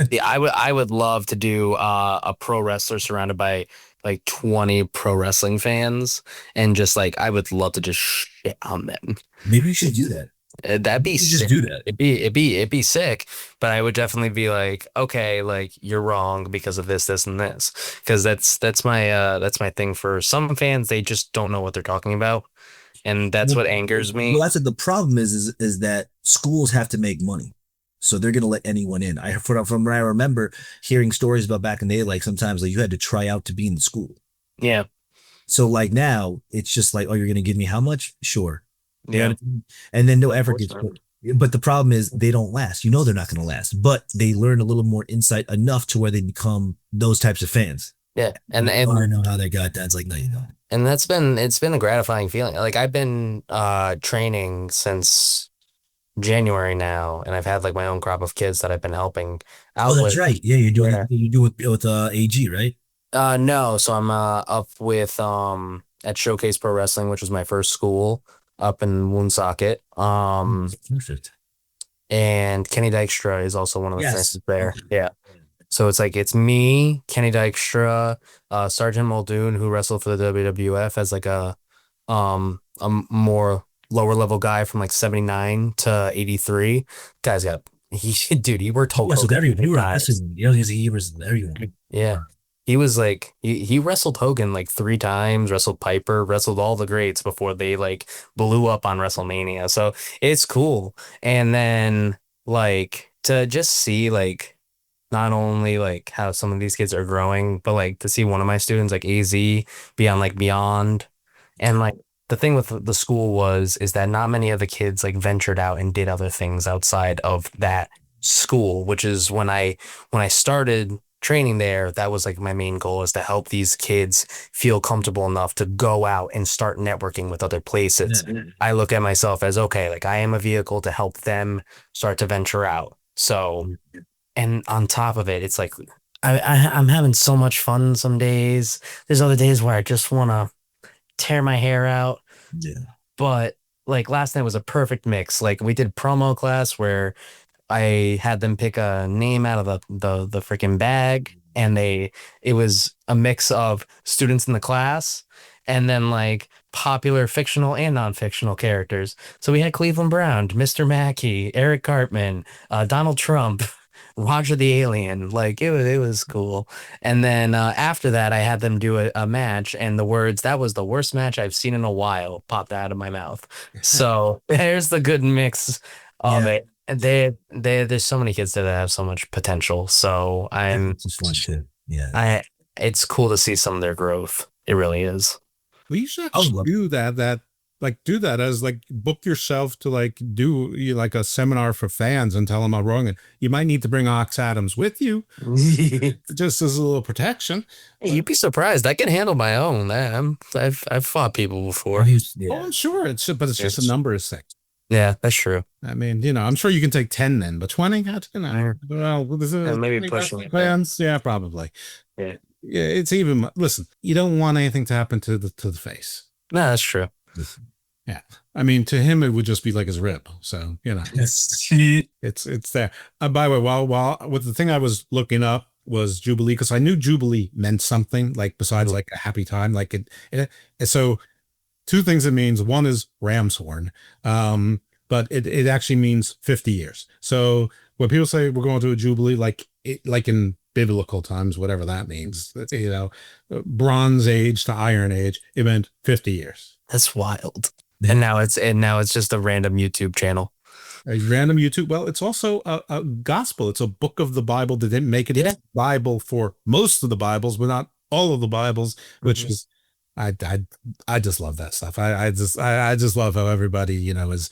Yeah, I would love to do a pro wrestler surrounded by like 20 pro wrestling fans, and just like I would love to just shit on them. Maybe we should do that. That'd be sick. Just do that. It'd be sick, but I would definitely be like, okay, like you're wrong because of this, and this, because that's my thing. For some fans, they just don't know what they're talking about, and that's what angers me. Well, that's what the problem is that schools have to make money, so they're gonna let anyone in. From what I remember hearing stories about back in the day, like sometimes like you had to try out to be in the school. Yeah. So like now it's just like, oh, you're gonna give me how much? Sure. Yeah. And then no effort gets put. But the problem is they don't last. You know they're not going to last. But they learn a little more insight enough to where they become those types of fans. Yeah. And I know how they got that. It's like, no, you don't. And it's been a gratifying feeling. Like I've been training since January now, and I've had like my own crop of kids that I've been helping out. Oh, that's right. Yeah, you're doing you do it with AG, right? No, so I'm up with at Showcase Pro Wrestling, which was my first school up in Woonsocket. Perfect. And Kenny Dykstra is also one of the fans there. Yeah. So it's me, Kenny Dykstra, Sergeant Muldoon, who wrestled for the WWF as like a more lower level guy from like 79 to 83. Guy's got he worked whole with everyone. He was everyone. Yeah. He was like he wrestled Hogan like 3 times, wrestled Piper, wrestled all the greats before they like blew up on WrestleMania. So it's cool. And then like to just see like not only like how some of these kids are growing, but like to see one of my students like AZ be on like Beyond. And like the thing with the school is that not many of the kids like ventured out and did other things outside of that school, which is when I started training there, that was like my main goal, is to help these kids feel comfortable enough to go out and start networking with other places. Yeah. I look at myself as, okay, like I am a vehicle to help them start to venture out. So, and on top of it, it's like I'm having so much fun some days. There's other days where I just want to tear my hair out. Yeah. But like last night was a perfect mix. Like we did promo class where I had them pick a name out of the freaking bag, and it was a mix of students in the class and then like popular fictional and non-fictional characters. So we had Cleveland Brown, Mr. Mackey, Eric Cartman, Donald Trump, Roger the Alien. Like it was cool. And then after that, I had them do a match, and the words, "That was the worst match I've seen in a while," popped out of my mouth. So there's the good mix of it. There's so many kids that have so much potential. So I'm just fun shit. Yeah. it's cool to see some of their growth. It really is. Well, you should actually do that. Like do that as like book yourself to like do like a seminar for fans and tell them how wrong it. You might need to bring Ox Adams with you, just as a little protection. Hey, you'd be surprised. I can handle my own. I've fought people before. Oh, I'm sure but it's just a numbers thing. Yeah, that's true. I mean, I'm sure you can take 10 then, but 20, well, maybe pushing it. Fans, yeah, probably. Yeah, it's even. Listen, you don't want anything to happen to the face. No, that's true. Yeah, I mean, to him it would just be like his rib. So it's there. By the way, while with the thing I was looking up was Jubilee, because I knew Jubilee meant something like besides like a happy time, like it. So two things it means. One is ram's horn, but it actually means 50 years. So when people say we're going to a Jubilee, like in biblical times, whatever that means, Bronze Age to Iron Age, it meant 50 years. That's wild. And now it's just a random YouTube channel. A random YouTube. Well, it's also a gospel. It's a book of the Bible that didn't make it a Bible for most of the Bibles, but not all of the Bibles, which is I just love that stuff. I just love how everybody, is,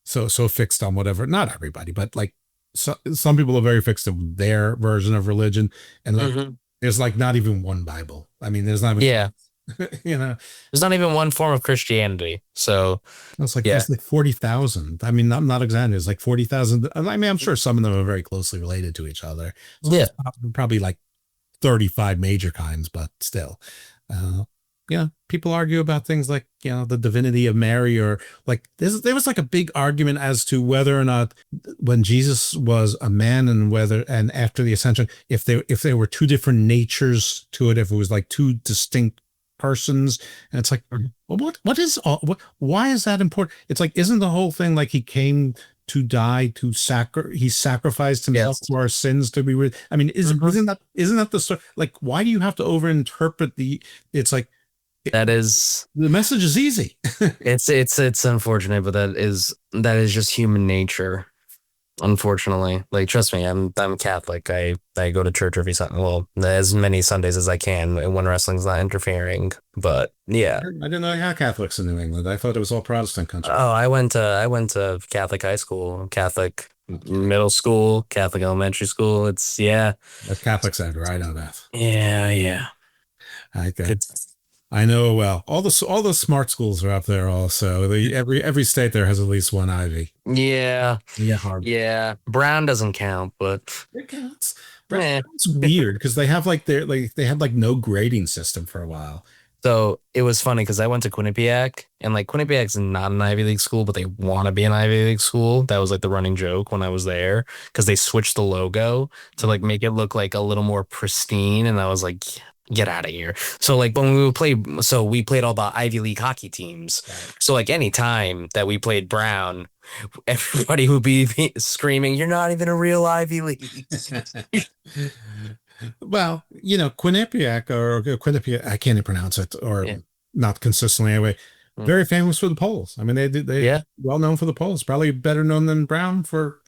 so fixed on whatever, not everybody, but like some people are very fixed on their version of religion. And like, there's like not even one Bible. I mean, there's not even, there's not even one form of Christianity. So it's like, there's like 40,000. I mean, I'm not exaggerating. It's like 40,000. I mean, I'm sure some of them are very closely related to each other. So probably like 35 major kinds, but still, people argue about things like, the divinity of Mary, or like there was like a big argument as to whether or not when Jesus was a man and after the ascension, if there were two different natures to it, if it was like two distinct persons. And it's like, well, why is that important? It's like, isn't the whole thing like he came to die he sacrificed himself for our sins to be rid? I mean, isn't that the story? Like, why do you have to overinterpret it's like, that is, the message is easy. it's unfortunate, but that is just human nature. Unfortunately, like, trust me, I'm Catholic. I go to church every Sunday. Well, as many Sundays as I can when wrestling's not interfering. But yeah, I didn't know you had Catholics in New England. I thought it was all Protestant country. Oh, I went to Catholic high school, Catholic middle school, Catholic elementary school. It's the Catholic Center. I know that. Yeah. I know. Well, all the smart schools are up there also. Every state there has at least one Ivy. Yeah. Yeah. Brown doesn't count, but it counts. It's weird because they have they had like no grading system for a while. So it was funny because I went to Quinnipiac, and like Quinnipiac's not an Ivy League school, but they want to be an Ivy League school. That was like the running joke when I was there, because they switched the logo to like make it look like a little more pristine, and I was like, get out of here. So like when we played all the Ivy League hockey teams. So like any time that we played Brown, everybody would be screaming, "You're not even a real Ivy League." Well, Quinnipiac, I can't even pronounce it, or not consistently anyway. Very famous for the polls. I mean, they well known for the polls. Probably better known than Brown for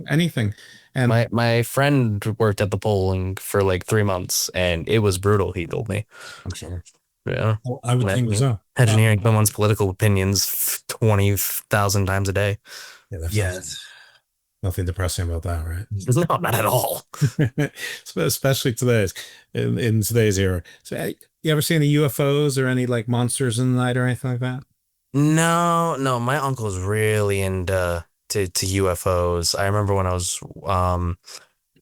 anything. And my friend worked at the polling for like 3 months, and it was brutal. He told me. I'm sure. Yeah, I would think so. Imagine hearing someone's political opinions 20,000 times a day. Yes. Nothing depressing about that, right? No, not at all. Especially in today's era. So, you ever see any UFOs or any like monsters in the night or anything like that? No. My uncle's really into to UFOs. I remember when I was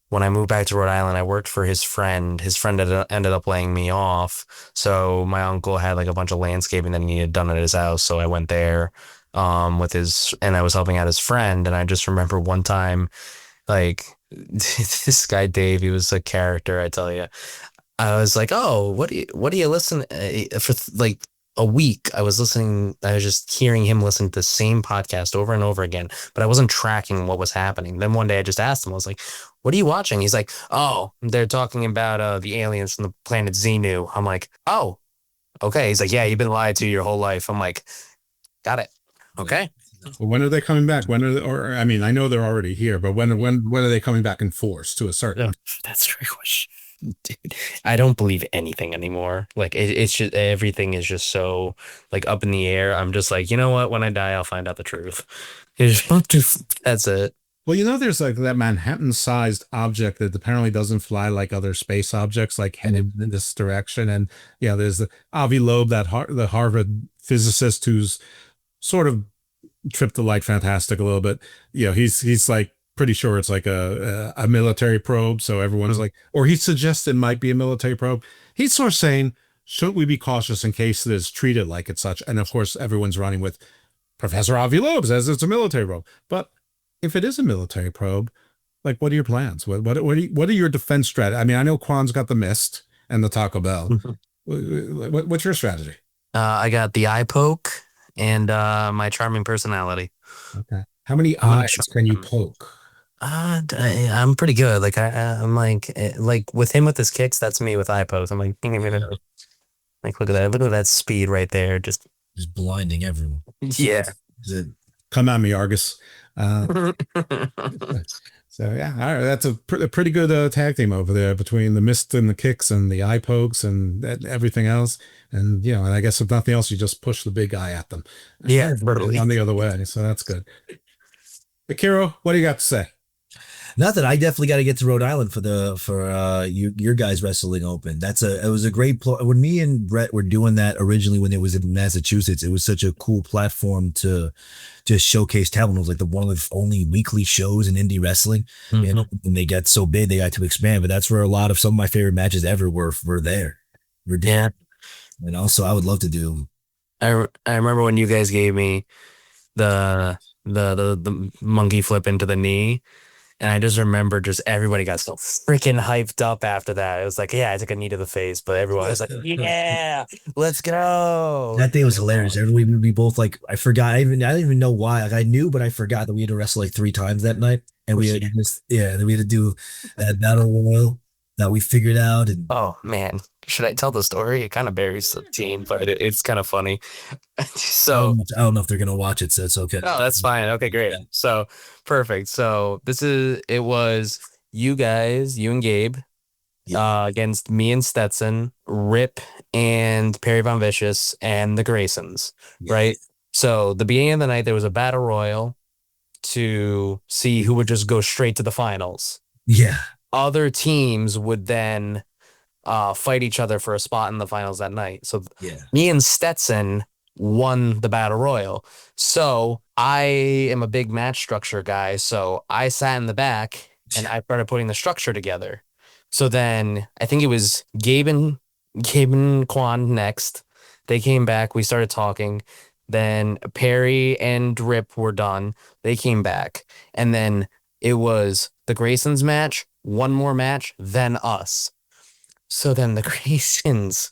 when I moved back to Rhode Island, I worked for his friend. His friend ended up laying me off. So my uncle had like a bunch of landscaping that he needed done at his house. So I went there and I was helping out his friend. And I just remember one time, like, this guy Dave, he was a character, I tell you. I was like, "Oh, what do you listen for?" Like a week, I was just hearing him listen to the same podcast over and over again, but I wasn't tracking what was happening. Then one day I just asked him, I was like, "What are you watching?" He's like, "Oh, they're talking about the aliens from the planet Xenu." I'm like, "Oh, okay." He's like, "Yeah, you've been lied to your whole life." I'm like, "Got it. Okay." Well, when are they coming back? I mean, I know they're already here, but when are they coming back in force to a certain? That's a great question. Dude, I don't believe anything anymore. Like it's just everything is just so like up in the air. I'm just like, you know what? When I die, I'll find out the truth. That's it. Well, there's like that Manhattan-sized object that apparently doesn't fly like other space objects, like headed in this direction. And there's the Avi Loeb, the Harvard physicist who's sort of tripped the light fantastic a little bit. He's like pretty sure it's like a military probe. So everyone's like, or he suggests it might be a military probe. He's sort of saying, shouldn't we be cautious in case it is treated like it's such? And of course, everyone's running with Professor Avi Loeb says it's a military probe. But if it is a military probe, like, what are your plans? What are your defense strategy? I mean, I know KWON's got the mist and the Taco Bell. What's your strategy? I got the eye poke and my charming personality. Okay. How many eyes can you poke? I'm pretty good. Like I'm like with him with his kicks, that's me with eye pokes. I'm like, look at that speed right there, just blinding everyone. Yeah. Come at me, Argus. So yeah, all right, that's a pretty good tag team over there between the mist and the kicks and the eye pokes and everything else. And and I guess if nothing else, you just push the big eye at them. Yeah, brutally. On the other way. So that's good. IKURO, what do you got to say? Nothing. I definitely got to get to Rhode Island for your guys wrestling open. It was a great when me and Brett were doing that originally when it was in Massachusetts. It was such a cool platform to just showcase talent. It was like one of the only weekly shows in indie wrestling, and they got so big they got to expand. But that's where some of my favorite matches ever were there. Yeah, and also I would love to do. I remember when you guys gave me the monkey flip into the knee. And I just remember everybody got so freaking hyped up after that. It was like, yeah, I took a knee to the face, but everyone was like, yeah, let's go. That day was hilarious. Everybody would be both like, I forgot. I didn't even know why. Like I knew, but I forgot that we had to wrestle like 3 times that night. And we had then we had to do that battle royal that we figured out. And oh man, should I tell the story? It kind of buries the team, but it's kind of funny. So I don't know if they're gonna watch it, so it's okay. Oh, that's fine. Okay, great. So perfect. So it was you guys, you and Gabe, against me and Stetson, Rip and Perry Von Vicious and the Graysons, right? So the beginning of the night there was a battle royal to see who would just go straight to the finals. Yeah. Other teams would then fight each other for a spot in the finals that night. So me and Stetson won the battle royal. So I am a big match structure guy. So I sat in the back and I started putting the structure together. So then I think it was Gabe and KWON next. They came back. We started talking. Then Perry and Rip were done. They came back. And then it was the Graysons match, one more match, then us. So then the Graysons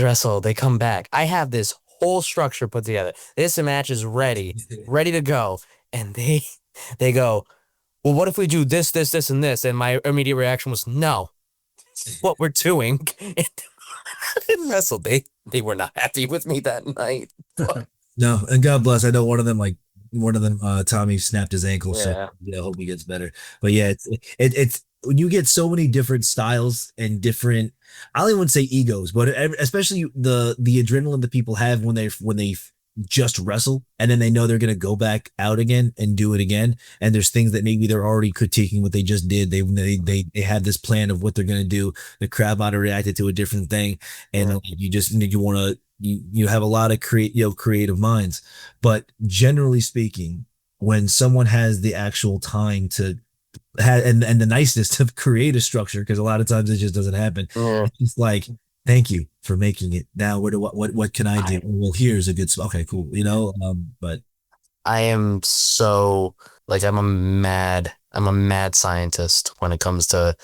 wrestle. They come back. I have this whole structure put together. This match is ready to go. And they go, well, what if we do this, this, this, and this? And my immediate reaction was, no, this is what we're doing. And wrestled. They were not happy with me that night. No, and God bless. I know one of them, Tommy snapped his ankle. Yeah. So I hope he gets better. But yeah, it's when you get so many different styles and different, I don't even want to say egos, but especially the adrenaline that people have when they just wrestle and then they know they're going to go back out again and do it again. And there's things that maybe they're already critiquing what they just did. They had this plan of what they're going to do. The crowd might have reacted to a different thing. And you have a lot of creative minds, but generally speaking, when someone has the actual time to and the niceness to create a structure, because a lot of times it just doesn't happen. It's like, thank you for making it. Now, what can I do? Well, here's a good spot. Okay, cool. But I am so I'm a mad scientist when it comes to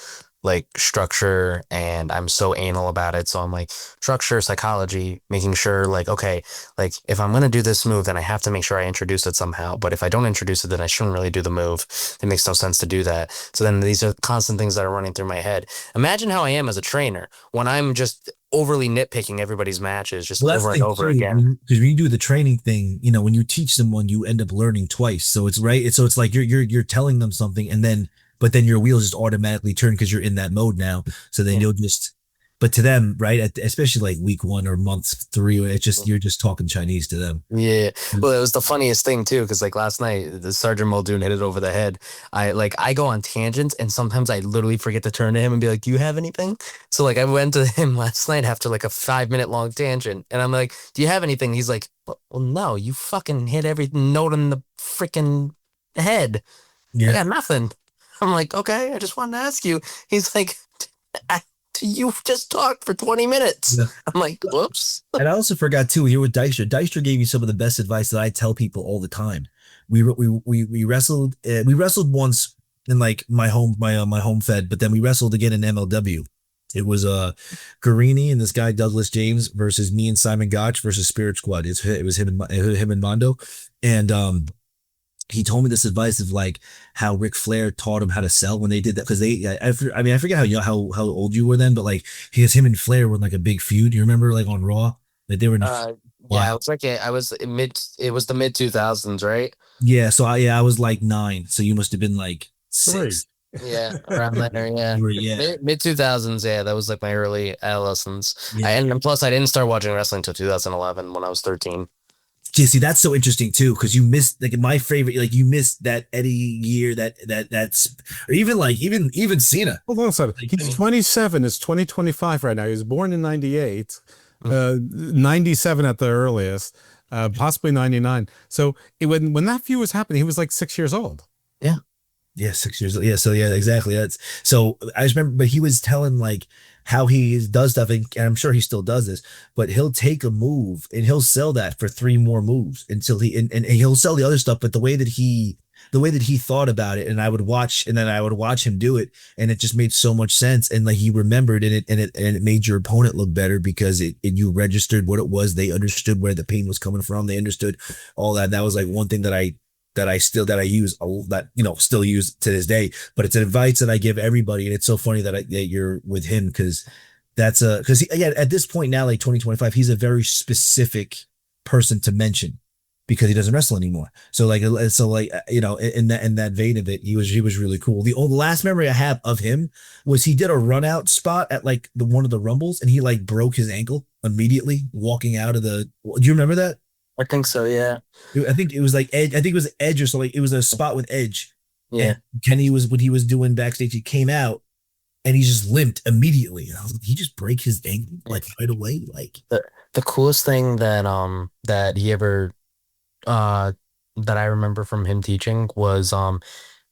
structure, and I'm so anal about it. So I'm structure, psychology, making sure if I'm going to do this move, then I have to make sure I introduce it somehow. But if I don't introduce it, then I shouldn't really do the move. It makes no sense to do that. So then these are constant things that are running through my head. Imagine how I am as a trainer when I'm just overly nitpicking everybody's matches just over and over again. Because when you do the training thing, when you teach someone, you end up learning twice. So it's right. So it's like you're telling them something, and then but then your wheels just automatically turn because you're in that mode now. So then you'll just, but to them, right, especially like week 1 or month 3, it's just you're just talking Chinese to them. Yeah. Well, it was the funniest thing too, because like last night, the Sergeant Muldoon hit it over the head. I go on tangents, and sometimes I literally forget to turn to him and be like, "Do you have anything?" So like I went to him last night after like a 5-minute long tangent, and I'm like, "Do you have anything?" He's like, "Well, no, you fucking hit every note in the freaking head. I got nothing." I'm like, "Okay, I just wanted to ask you." He's like, "You just talked for 20 minutes. Yeah. I'm like, "Whoops." And I also forgot too, here with Dijkstra. Dijkstra gave you some of the best advice that I tell people all the time. We wrestled. We wrestled once in like my home fed, but then we wrestled again in MLW. It was Guarini and this guy Douglas James versus me and Simon Gotch versus Spirit Squad. It was him and Mondo, and he told me this advice of like how Ric Flair taught him how to sell when they did that, because I mean I forget how old you were then, but like him and Flair were in like a big feud. You remember like on Raw, like they were. Yeah, it was like it was the mid 2000s, right? Yeah, so I was like 9, so you must have been like 6. Yeah, around there. Yeah, mid 2000s. Yeah, that was like my early adolescence. Yeah. And plus, I didn't start watching wrestling until 2011 when I was 13. Yeah, see, that's so interesting too, because you missed like my favorite, like you missed that Eddie year, that's or even Cena. Hold on a second. He's 27. It's 2025 right now. He was born in 98, 97 at the earliest, possibly 99. So when that feud was happening, he was like 6 years old. Yeah. Yeah, 6 years. Yeah, so yeah, exactly. That's so I just remember, but he was telling like how he does stuff, and I'm sure he still does this, but he'll take a move and he'll sell that for 3 more moves until and he'll sell the other stuff. But the way that he thought about it, and I would watch him do it, and it just made so much sense. And like he remembered, and it made your opponent look better because you registered what it was. They understood where the pain was coming from. They understood all that. That was like one thing that I use still use to this day, but it's an advice that I give everybody. And it's so funny that you're with him, because because again, at this point now, like 2025, he's a very specific person to mention because he doesn't wrestle anymore. So like, in that vein of it, he was really cool. The last memory I have of him was he did a run out spot at like one of the Rumbles, and he like broke his ankle immediately walking out of the, do you remember that? I think so, yeah. I think it was like Edge. I think it was Edge or something. It was a spot with Edge. Yeah. And Kenny was what he was doing backstage. He came out and he just limped immediately. And I was like, he just break his ankle like right away. Like the coolest thing that he ever that I remember from him teaching was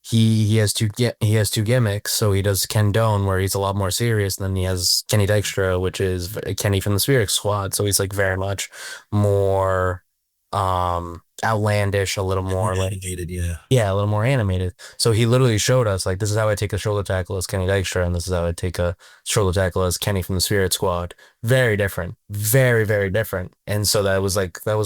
he has two gimmicks. So he does Ken Doan, where he's a lot more serious, and then he has Kenny Dykstra, which is Kenny from the Spirit Squad. So he's like very much more outlandish, a little more animated, a little more animated. So he literally showed us like, this is how I take a shoulder tackle as Kenny Dykstra, and this is how I take a shoulder tackle as Kenny from the Spirit Squad. Very different, very, very different. And so that was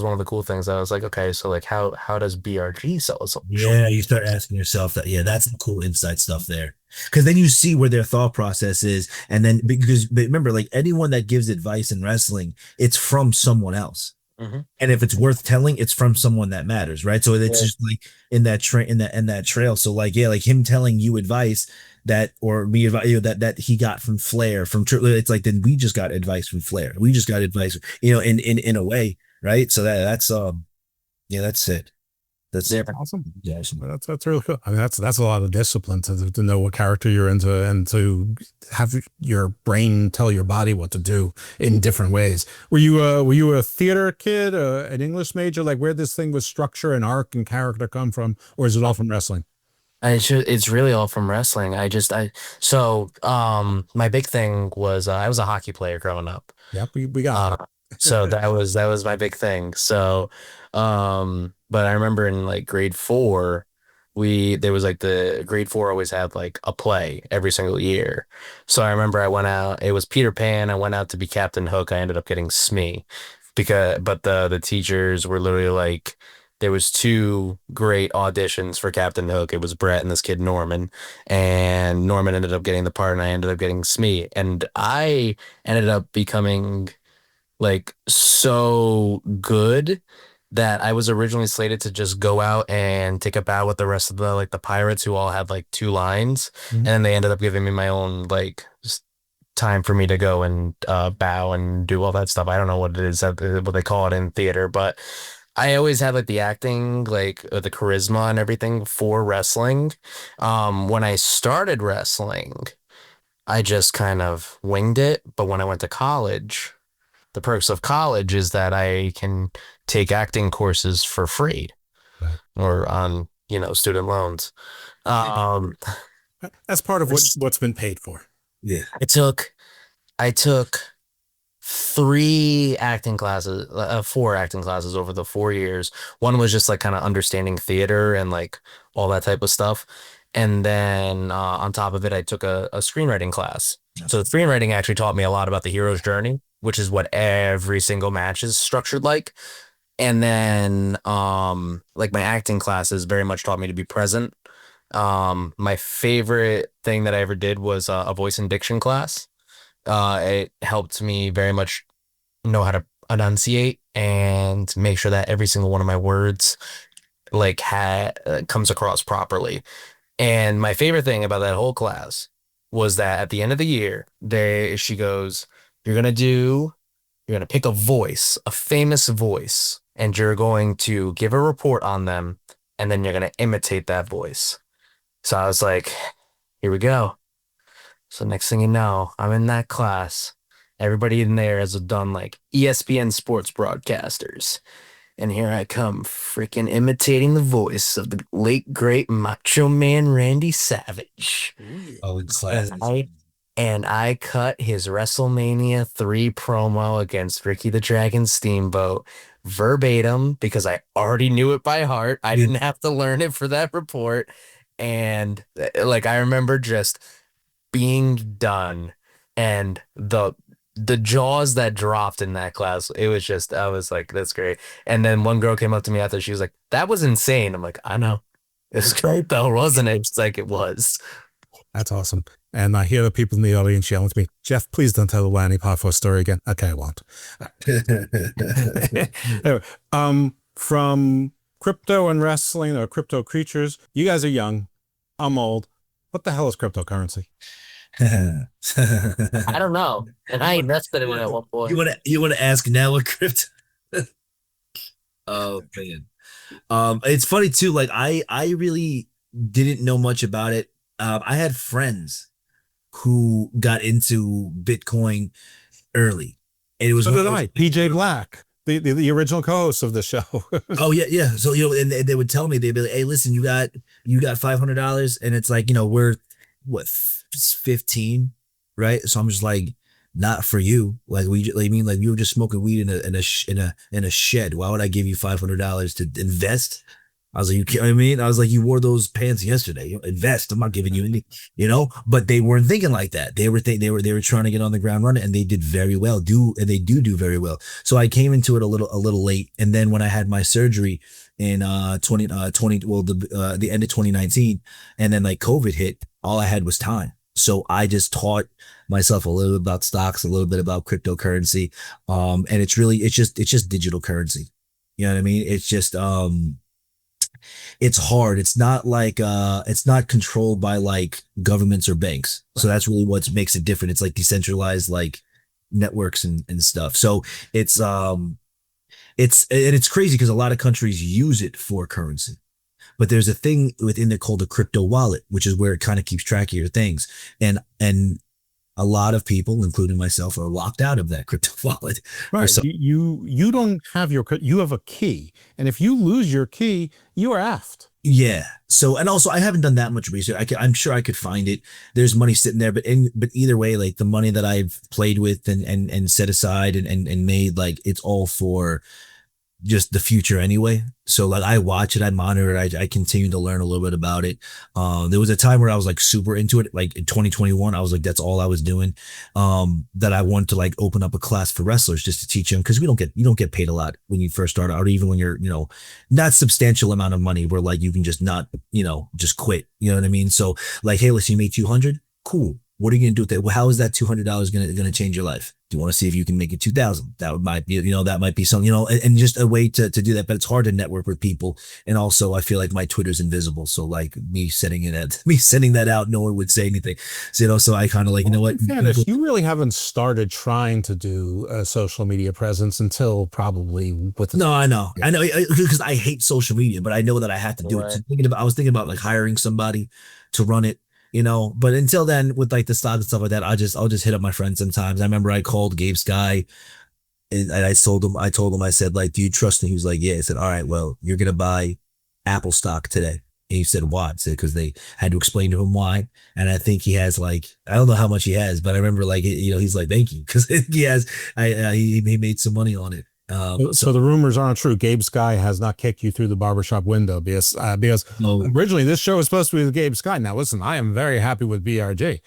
one of the cool things. I was like, okay, so like how does BRG sell us? Yeah, you start asking yourself that. Yeah, that's the cool inside stuff there, because then you see where their thought process is. And then but remember, like anyone that gives advice in wrestling, it's from someone else. Mm-hmm. And if it's worth telling, it's from someone that matters, right? So it's just like in that trail. So like, yeah, like him telling you advice that, or me advice, that he got from Flair, it's like, then we just got advice from Flair. We just got advice, in a way, right? So that's it. That's awesome. Yeah, that's really cool. I mean, that's a lot of discipline to know what character you're into, and to have your brain tell your body what to do in different ways. Were you a theater kid, an English major? Like, where this thing with structure and arc and character come from, or is it all from wrestling? It's really all from wrestling. My big thing was I was a hockey player growing up. Yeah, we got so that was my big thing. So but I remember in like grade 4, there was like the grade 4 always had like a play every single year. So I remember I went out, it was Peter Pan. I went out to be Captain Hook. I ended up getting Smee but the teachers were literally like, there was 2 great auditions for Captain Hook. It was Brett and this kid Norman, and Norman ended up getting the part, and I ended up getting Smee, and I ended up becoming like so good that I was originally slated to just go out and take a bow with the rest of the pirates who all had like 2 lines, and then they ended up giving me my own like time for me to go and bow and do all that stuff. I don't know what it is, what they call it in theater, but I always had like the acting, like the charisma and everything for wrestling. When I started wrestling, I just kind of winged it. But when I went to college, the perks of college is that I can take acting courses for free, or on, student loans. That's part of what's been paid for. Yeah. I took 3 acting classes, 4 acting classes over the 4 years. One was just like kind of understanding theater and like all that type of stuff. And then on top of it, I took a screenwriting class. So the screenwriting actually taught me a lot about the hero's journey, which is what every single match is structured like. And then like my acting classes very much taught me to be present. My favorite thing that I ever did was a voice and diction class. It helped me very much know how to enunciate and make sure that every single one of my words like comes across properly. And my favorite thing about that whole class was that at the end of the year, she goes, you're going to pick a voice, a famous voice, and you're going to give a report on them, and then you're going to imitate that voice. So I was like, here we go. So next thing you know, I'm in that class. Everybody in there has done like ESPN sports broadcasters. And here I come, freaking imitating the voice of the late, great Macho Man Randy Savage. Oh, And I cut his WrestleMania 3 promo against Ricky the Dragon Steamboat verbatim because I already knew it by heart. I didn't have to learn it for that report. And like, I remember just being done and the jaws that dropped in that class. It was just, I was like, that's great. And then one girl came up to me after, she was like, that was insane. I'm like, I know. It's great though, wasn't it? She's like, it was. That's awesome. And I hear the people in the audience yelling to me, Jeff, please don't tell the Lanny Poffo story again. Okay, I won't. Anyway, from crypto and wrestling, or crypto creatures, you guys are young. I'm old. What the hell is cryptocurrency? I don't know. And I invested in it at one point. You want to ask now what crypto? Oh man. It's funny too. Like I really didn't know much about it. I had friends who got into Bitcoin early. And it was so did I. PJ Black, the original co-host of the show. Oh yeah. So and they would tell me, they'd be like, hey, listen, you got $500, and it's like, we're what, 15, right? So I'm just like, not for you. Like we were just smoking weed in a shed. Why would I give you $500 to invest? I was like, I was like, you wore those pants yesterday. Invest. I'm not giving you any, But they weren't thinking like that. They were trying to get on the ground running, and they did very well. They do very well. So I came into it a little late, and then when I had my surgery in the end of 2019, and then like COVID hit, all I had was time. So I just taught myself a little bit about stocks, a little bit about cryptocurrency, and it's just digital currency. You know what I mean? It's just it's hard. It's not like it's not controlled by like governments or banks. So that's really what makes it different. It's like decentralized like networks and stuff. So it's crazy because a lot of countries use it for currency. But there's a thing within there called a crypto wallet, which is where it kind of keeps track of your things. And a lot of people, including myself, are locked out of that crypto wallet. Right. You don't have you have a key. And if you lose your key, you are effed. Yeah. So, and also I haven't done that much research. I'm sure I could find it. There's money sitting there, but either way, like the money that I've played with and set aside and made, like it's all for just the future anyway. So like I watch it, I monitor it, I continue to learn a little bit about it. There was a time where I was like super into it, like in 2021, I was like, that's all I was doing. That I wanted to like open up a class for wrestlers just to teach them, because you don't get paid a lot when you first start out, or even when you're, not substantial amount of money where like you can just not, just quit. You know what I mean? So like, hey, listen, you made 200, cool. What are you gonna do with that? Well, how is that $200 gonna change your life? Do you want to see if you can make it 2,000? That might be, that might be something, and just a way to do that. But it's hard to network with people. And also I feel like my Twitter's invisible. So like me sending that out, no one would say anything. So, so I kind of like, you know what? If you really haven't started trying to do a social media presence until probably with No, I know because I hate social media, but I know that I have to do it. So I was thinking about like hiring somebody to run it, but until then with like the stock and stuff like that, I'll just hit up my friends sometimes. I remember I called Gabe Sky and I told him, I said, like, do you trust me? He was like, yeah. I said, all right, well, you're going to buy Apple stock today. And he said, why? I said, because they had to explain to him why. And I think he has like, I don't know how much he has, but I remember like, he's like, thank you. Cause he has, he made some money on it. So the rumors aren't true. Gabe Sky has not kicked you through the barbershop window because originally this show was supposed to be with Gabe Sky. Now, listen, I am very happy with BRG,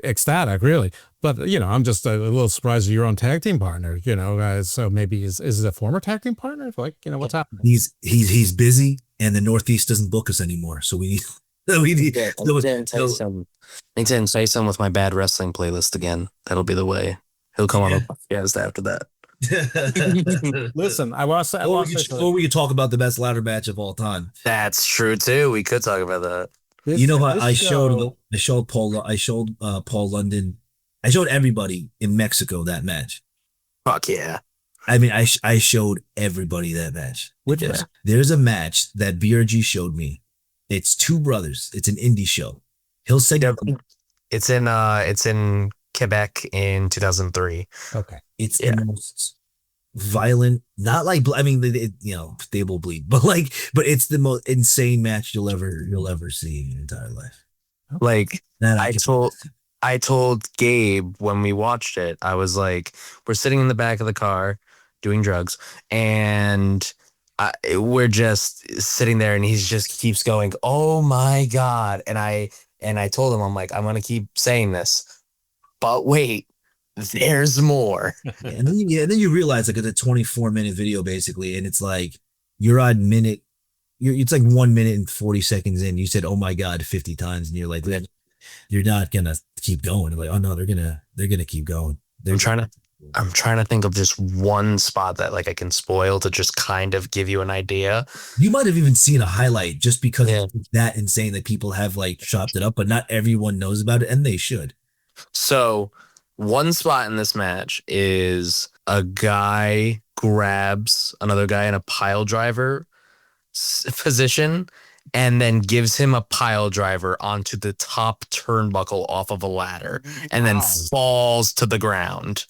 ecstatic, really. But, I'm just a little surprised you're on tag team partner, so maybe is it a former tag team partner? Like, what's happening? He's busy and the Northeast doesn't book us anymore. So we need, Tell some with my bad wrestling playlist again. That'll be the way. He'll come on the podcast after that. Listen, or we could talk about the best ladder match of all time. That's true too. We could talk about that. I showed Paul London. I showed everybody in Mexico that match. Fuck yeah. I mean, I showed everybody that match. There's a match that BRG showed me. It's two brothers. It's an indie show. He'll say it's in Quebec in 2003. Okay. It's the most violent, not like, I mean, they will bleed, but it's the most insane match you'll ever see in your entire life. Like I told Gabe when we watched it, I was like, we're sitting in the back of the car doing drugs and we're just sitting there and he just keeps going, oh my God. And I told him, I'm like, I'm going to keep saying this, but wait, there's more. And then you realize like it's a 24-minute video basically. And it's like, you're on minute, it's like 1 minute and 40 seconds in. You said, oh my God, 50 times. And you're like, you're not going to keep going. Like, oh no, they're going to keep going. I'm trying to think of just one spot that like I can spoil to just kind of give you an idea. You might have even seen a highlight just because it's that insane that people have like chopped it up, but not everyone knows about it and they should. So one spot in this match is a guy grabs another guy in a pile driver position and then gives him a pile driver onto the top turnbuckle off of a ladder and then falls to the ground.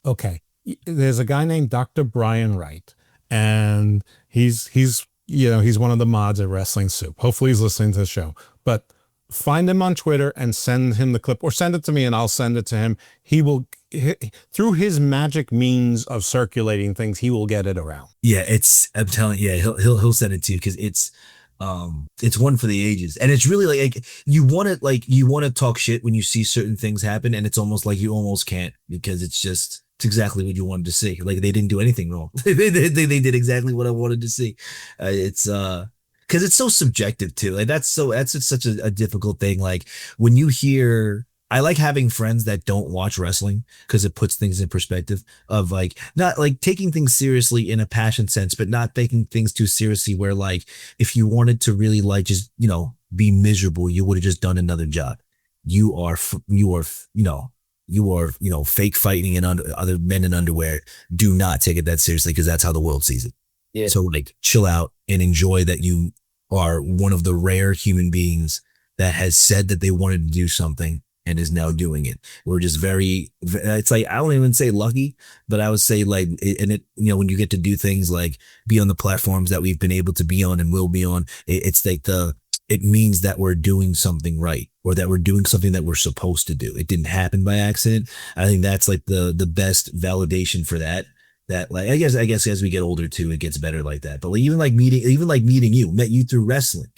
Okay. There's a guy named Dr. Brian Wright, and he's one of the mods at Wrestling Soup. Hopefully he's listening to the show, but find him on Twitter and send him the clip or send it to me and I'll send it to him. He will, through his magic means of circulating things, he will get it around. Yeah. I'm telling you, he'll send it to you because it's one for the ages. And it's really like you want to talk shit when you see certain things happen. And it's almost like you almost can't because it's exactly what you wanted to see. Like they didn't do anything wrong. they did exactly what I wanted to see. Because it's so subjective too. Like that's such a difficult thing. Like when you hear, I like having friends that don't watch wrestling because it puts things in perspective of like, not like taking things seriously in a passion sense, but not taking things too seriously where like, if you wanted to really like, just, be miserable, you would have just done another job. You are fake fighting in other men in underwear. Do not take it that seriously because that's how the world sees it. Yeah. So like chill out and enjoy that you are one of the rare human beings that has said that they wanted to do something and is now doing it. We're just it's like, I don't even say lucky, but I would say like, when you get to do things like be on the platforms that we've been able to be on and will be on, it's like it means that we're doing something right or that we're doing something that we're supposed to do. It didn't happen by accident. I think that's like the best validation for that. That like, I guess as we get older too, it gets better like that. But like, even like meeting you, met you through wrestling.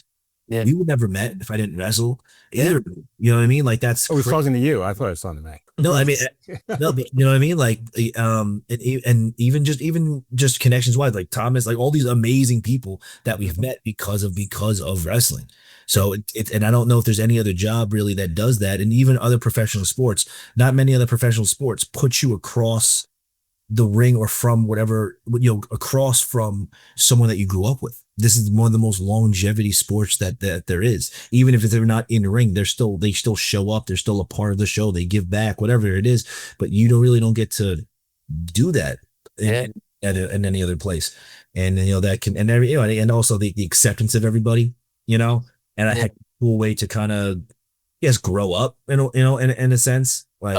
We would never met if I didn't wrestle. Either, you know what I mean? Like that's. I was talking to you. I thought I was talking to me. No, I mean, no, but you know what I mean? Like, and even just connections wise, like Thomas, like all these amazing people that we've met because of wrestling. So and I don't know if there's any other job really that does that. And even other professional sports, not many other professional sports put you across the ring or from whatever, across from someone that you grew up with. This is one of the most longevity sports that there is. Even if they're not in the ring, they still show up. They're still a part of the show. They give back, whatever it is. But you don't get to do that in any other place. And that can and also the acceptance of everybody. And I had a cool way to kind of grow up. In a sense, like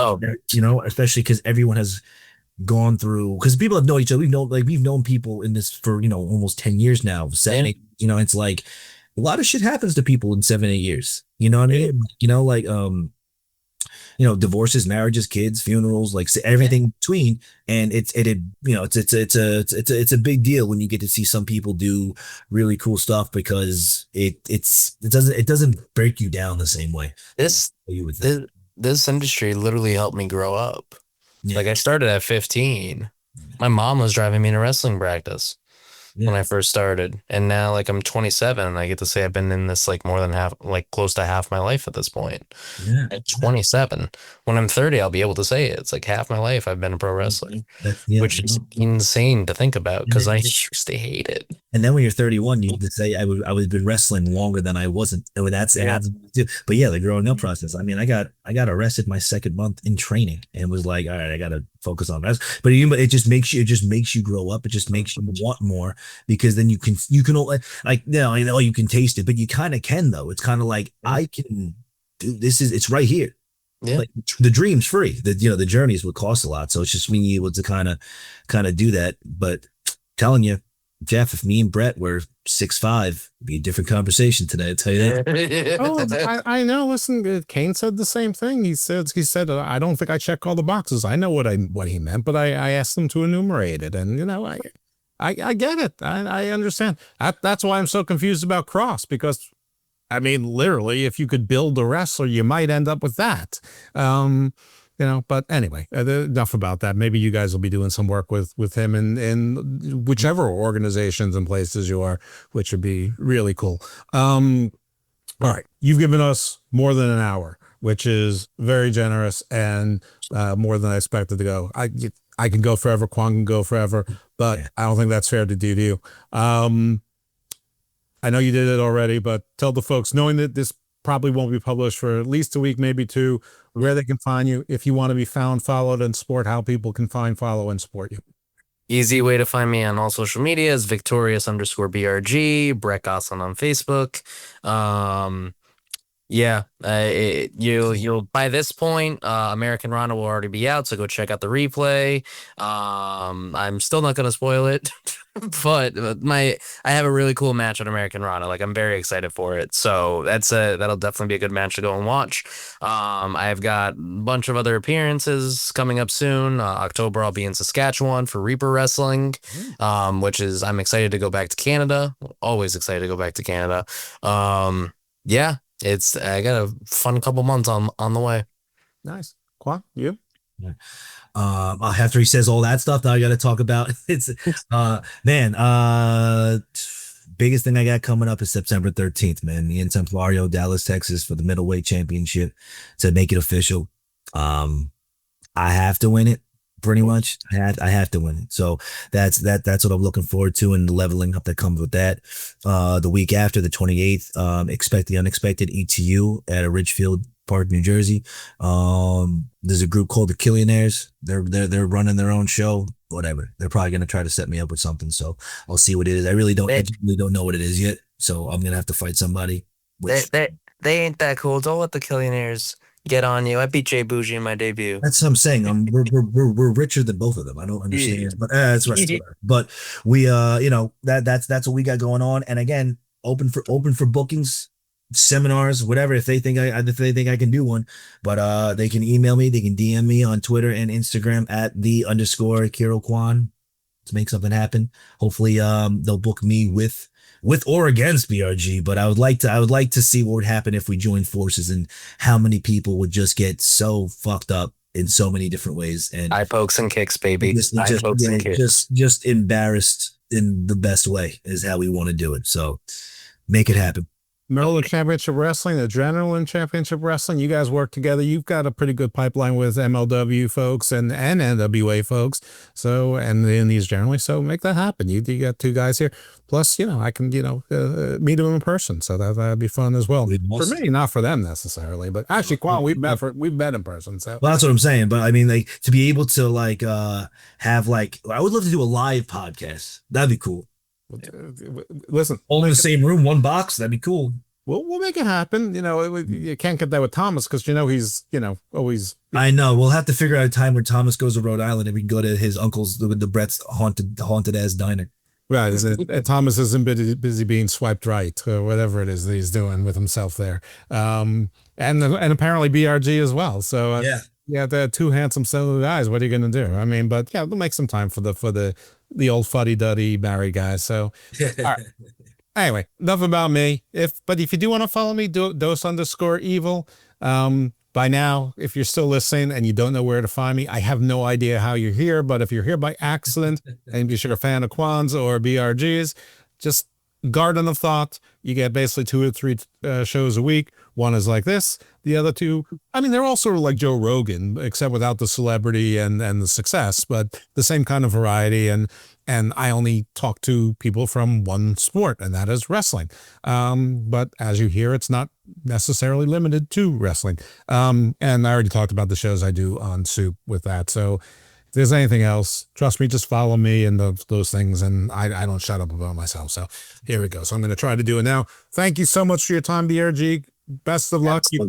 especially because everyone has gone through, because people have known each other. We've known people in this for almost 10 years now. 7, 8, it's like a lot of shit happens to people in 7, 8 years. You know what I mean? Divorces, marriages, kids, funerals, like everything in between. And it's a big deal when you get to see some people do really cool stuff, because it doesn't break you down the same way. This industry literally helped me grow up. Yeah. Like I started at 15. My mom was driving me to wrestling practice when I first started. And now like I'm 27 and I get to say I've been in this like more than half, like close to half my life at this point. Yeah. At 27. When I'm 30, I'll be able to say it. It's like half my life I've been a pro wrestler, which is insane to think about because I used to hate it. And then when you're 31, you just say I was been wrestling longer than I wasn't. And that's but the growing up process. I mean, I got arrested my second month in training and was like, all right, I got to focus on wrestling. But it just makes you grow up. It just makes you want more, because then you can you can taste it, but you kind of can though. It's kind of like I can do this. It's right here. Yeah. Like the dream's free. The journey is what costs a lot. So it's just being able to kind of do that. But telling you, Jeff, if me and Brett were 6'5", it'd be a different conversation today. I'll tell you that. I know. Listen, Kane said the same thing. He said, I don't think I check all the boxes. I know what he meant, but I asked him to enumerate it, and I get it. I understand. That's why I'm so confused about Cross, because I mean, literally, if you could build a wrestler, you might end up with that. But anyway, enough about that. Maybe you guys will be doing some work with him in whichever organizations and places you are, which would be really cool. All right. You've given us more than an hour, which is very generous and more than I expected to go. I can go forever. KWON can go forever, but I don't think that's fair to do to you. I know you did it already, but tell the folks, knowing that this probably won't be published for at least a week, maybe 2, where they can find you if you want to be found, followed, and support, how people can find, follow, and support you. Easy way to find me on all social media is Victorious_BRG, Brett Gosselin on Facebook. You'll by this point, American Rana will already be out, so go check out the replay. I'm still not gonna spoil it, but I have a really cool match on American Rana. Like I'm very excited for it, so that'll definitely be a good match to go and watch. I've got a bunch of other appearances coming up soon. October I'll be in Saskatchewan for Reaper Wrestling, which is I'm excited to go back to Canada. Always excited to go back to Canada. I got a fun couple months on the way. Nice. KWON, you? Yeah. After he says all that stuff, now I got to talk about biggest thing I got coming up is September 13th, man. Me and Templario, Dallas, Texas, for the middleweight championship to make it official. I have to win it. Pretty much, I have to win it. So that's what I'm looking forward to, and the leveling up that comes with that. The week after, the 28th, expect the unexpected ETU at Ridgefield Park, New Jersey. There's a group called the Killionaires. They're running their own show. Whatever. They're probably gonna try to set me up with something. So I'll see what it is. I really don't know what it is yet. So I'm gonna have to fight somebody. They ain't that cool. Don't let the Killionaires get on you. I beat Jay Bougie in my debut. That's what I'm saying. We're richer than both of them. I don't understand, but that's right. But we, that's what we got going on. And again, open for bookings, seminars, whatever. If they think I can do one, but they can email me. They can DM me on Twitter and Instagram at @the_IKURO KWON to make something happen. Hopefully, they'll book me with or against BRG, but I would like to see what would happen if we joined forces and how many people would just get so fucked up in so many different ways. And eye pokes and kicks, baby. Eye pokes and kicks. Just embarrassed in the best way is how we want to do it. So make it happen. Maryland Championship Wrestling, Adrenaline Championship Wrestling. You guys work together. You've got a pretty good pipeline with MLW folks and NWA folks. So, and the Indies generally. So make that happen. You got two guys here. Plus, I can, meet them in person. So that'd be fun as well. For me, not for them necessarily, but actually, KWON, we've met in person. So well, that's what I'm saying. But I mean, like, to be able to have I would love to do a live podcast. That'd be cool. Listen, all in the same room, one box. That'd be cool. We'll make it happen. You can't get that with Thomas because he's always. I know. We'll have to figure out a time where Thomas goes to Rhode Island and we can go to his uncle's, the Brett's haunted ass diner. Right. Thomas isn't busy being swiped right or whatever it is that he's doing with himself there. And apparently BRG as well. So yeah, they're two handsome silly guys. What are you going to do? I mean, but yeah, we'll make some time for the old fuddy-duddy married guys. So, all right. Anyway, enough about me. But if you do want to follow me, dose_evil. By now, if you're still listening and you don't know where to find me, I have no idea how you're here. But if you're here by accident and you're a fan of KWONs or BRGs, just Garden of Thought. You get basically 2 or 3 shows a week. One is like this. The other two, I mean, they're all sort of like Joe Rogan, except without the celebrity and the success, but the same kind of variety. And I only talk to people from one sport, and that is wrestling. But as you hear, it's not necessarily limited to wrestling. And I already talked about the shows I do on Soup with that. So if there's anything else, trust me, just follow me and those things. And I don't shut up about myself. So here we go. So I'm going to try to do it now. Thank you so much for your time, BRG. Best of luck. You're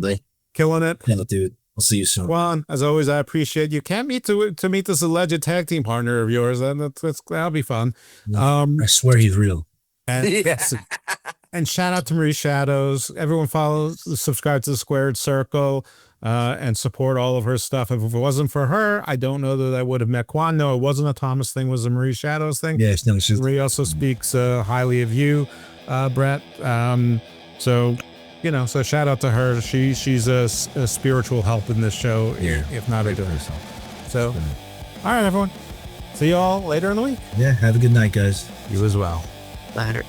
killing it. Yeah, dude. I'll see you soon. KWON, as always, I appreciate you. Can't meet to meet this alleged tag team partner of yours. That'll be fun. I swear he's real. And shout out to Marie Shadows. Everyone subscribe to the Squared Circle, and support all of her stuff. If it wasn't for her, I don't know that I would have met KWON. No, it wasn't a Thomas thing. It was a Marie Shadows thing. Yes, no, Marie also speaks highly of you, Brett. So shout out to her. She's a spiritual help in this show, if not a doer. So, all right, everyone. See you all later in the week. Yeah, have a good night, guys. You as well. Later.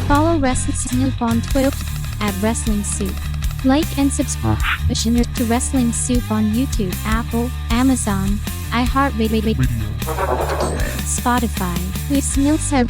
Follow Wrestling Soup on Twitter @WrestlingSoup. Like and subscribe to Wrestling Soup on YouTube, Apple, Amazon, iHeartRadio, Spotify. With Smilser.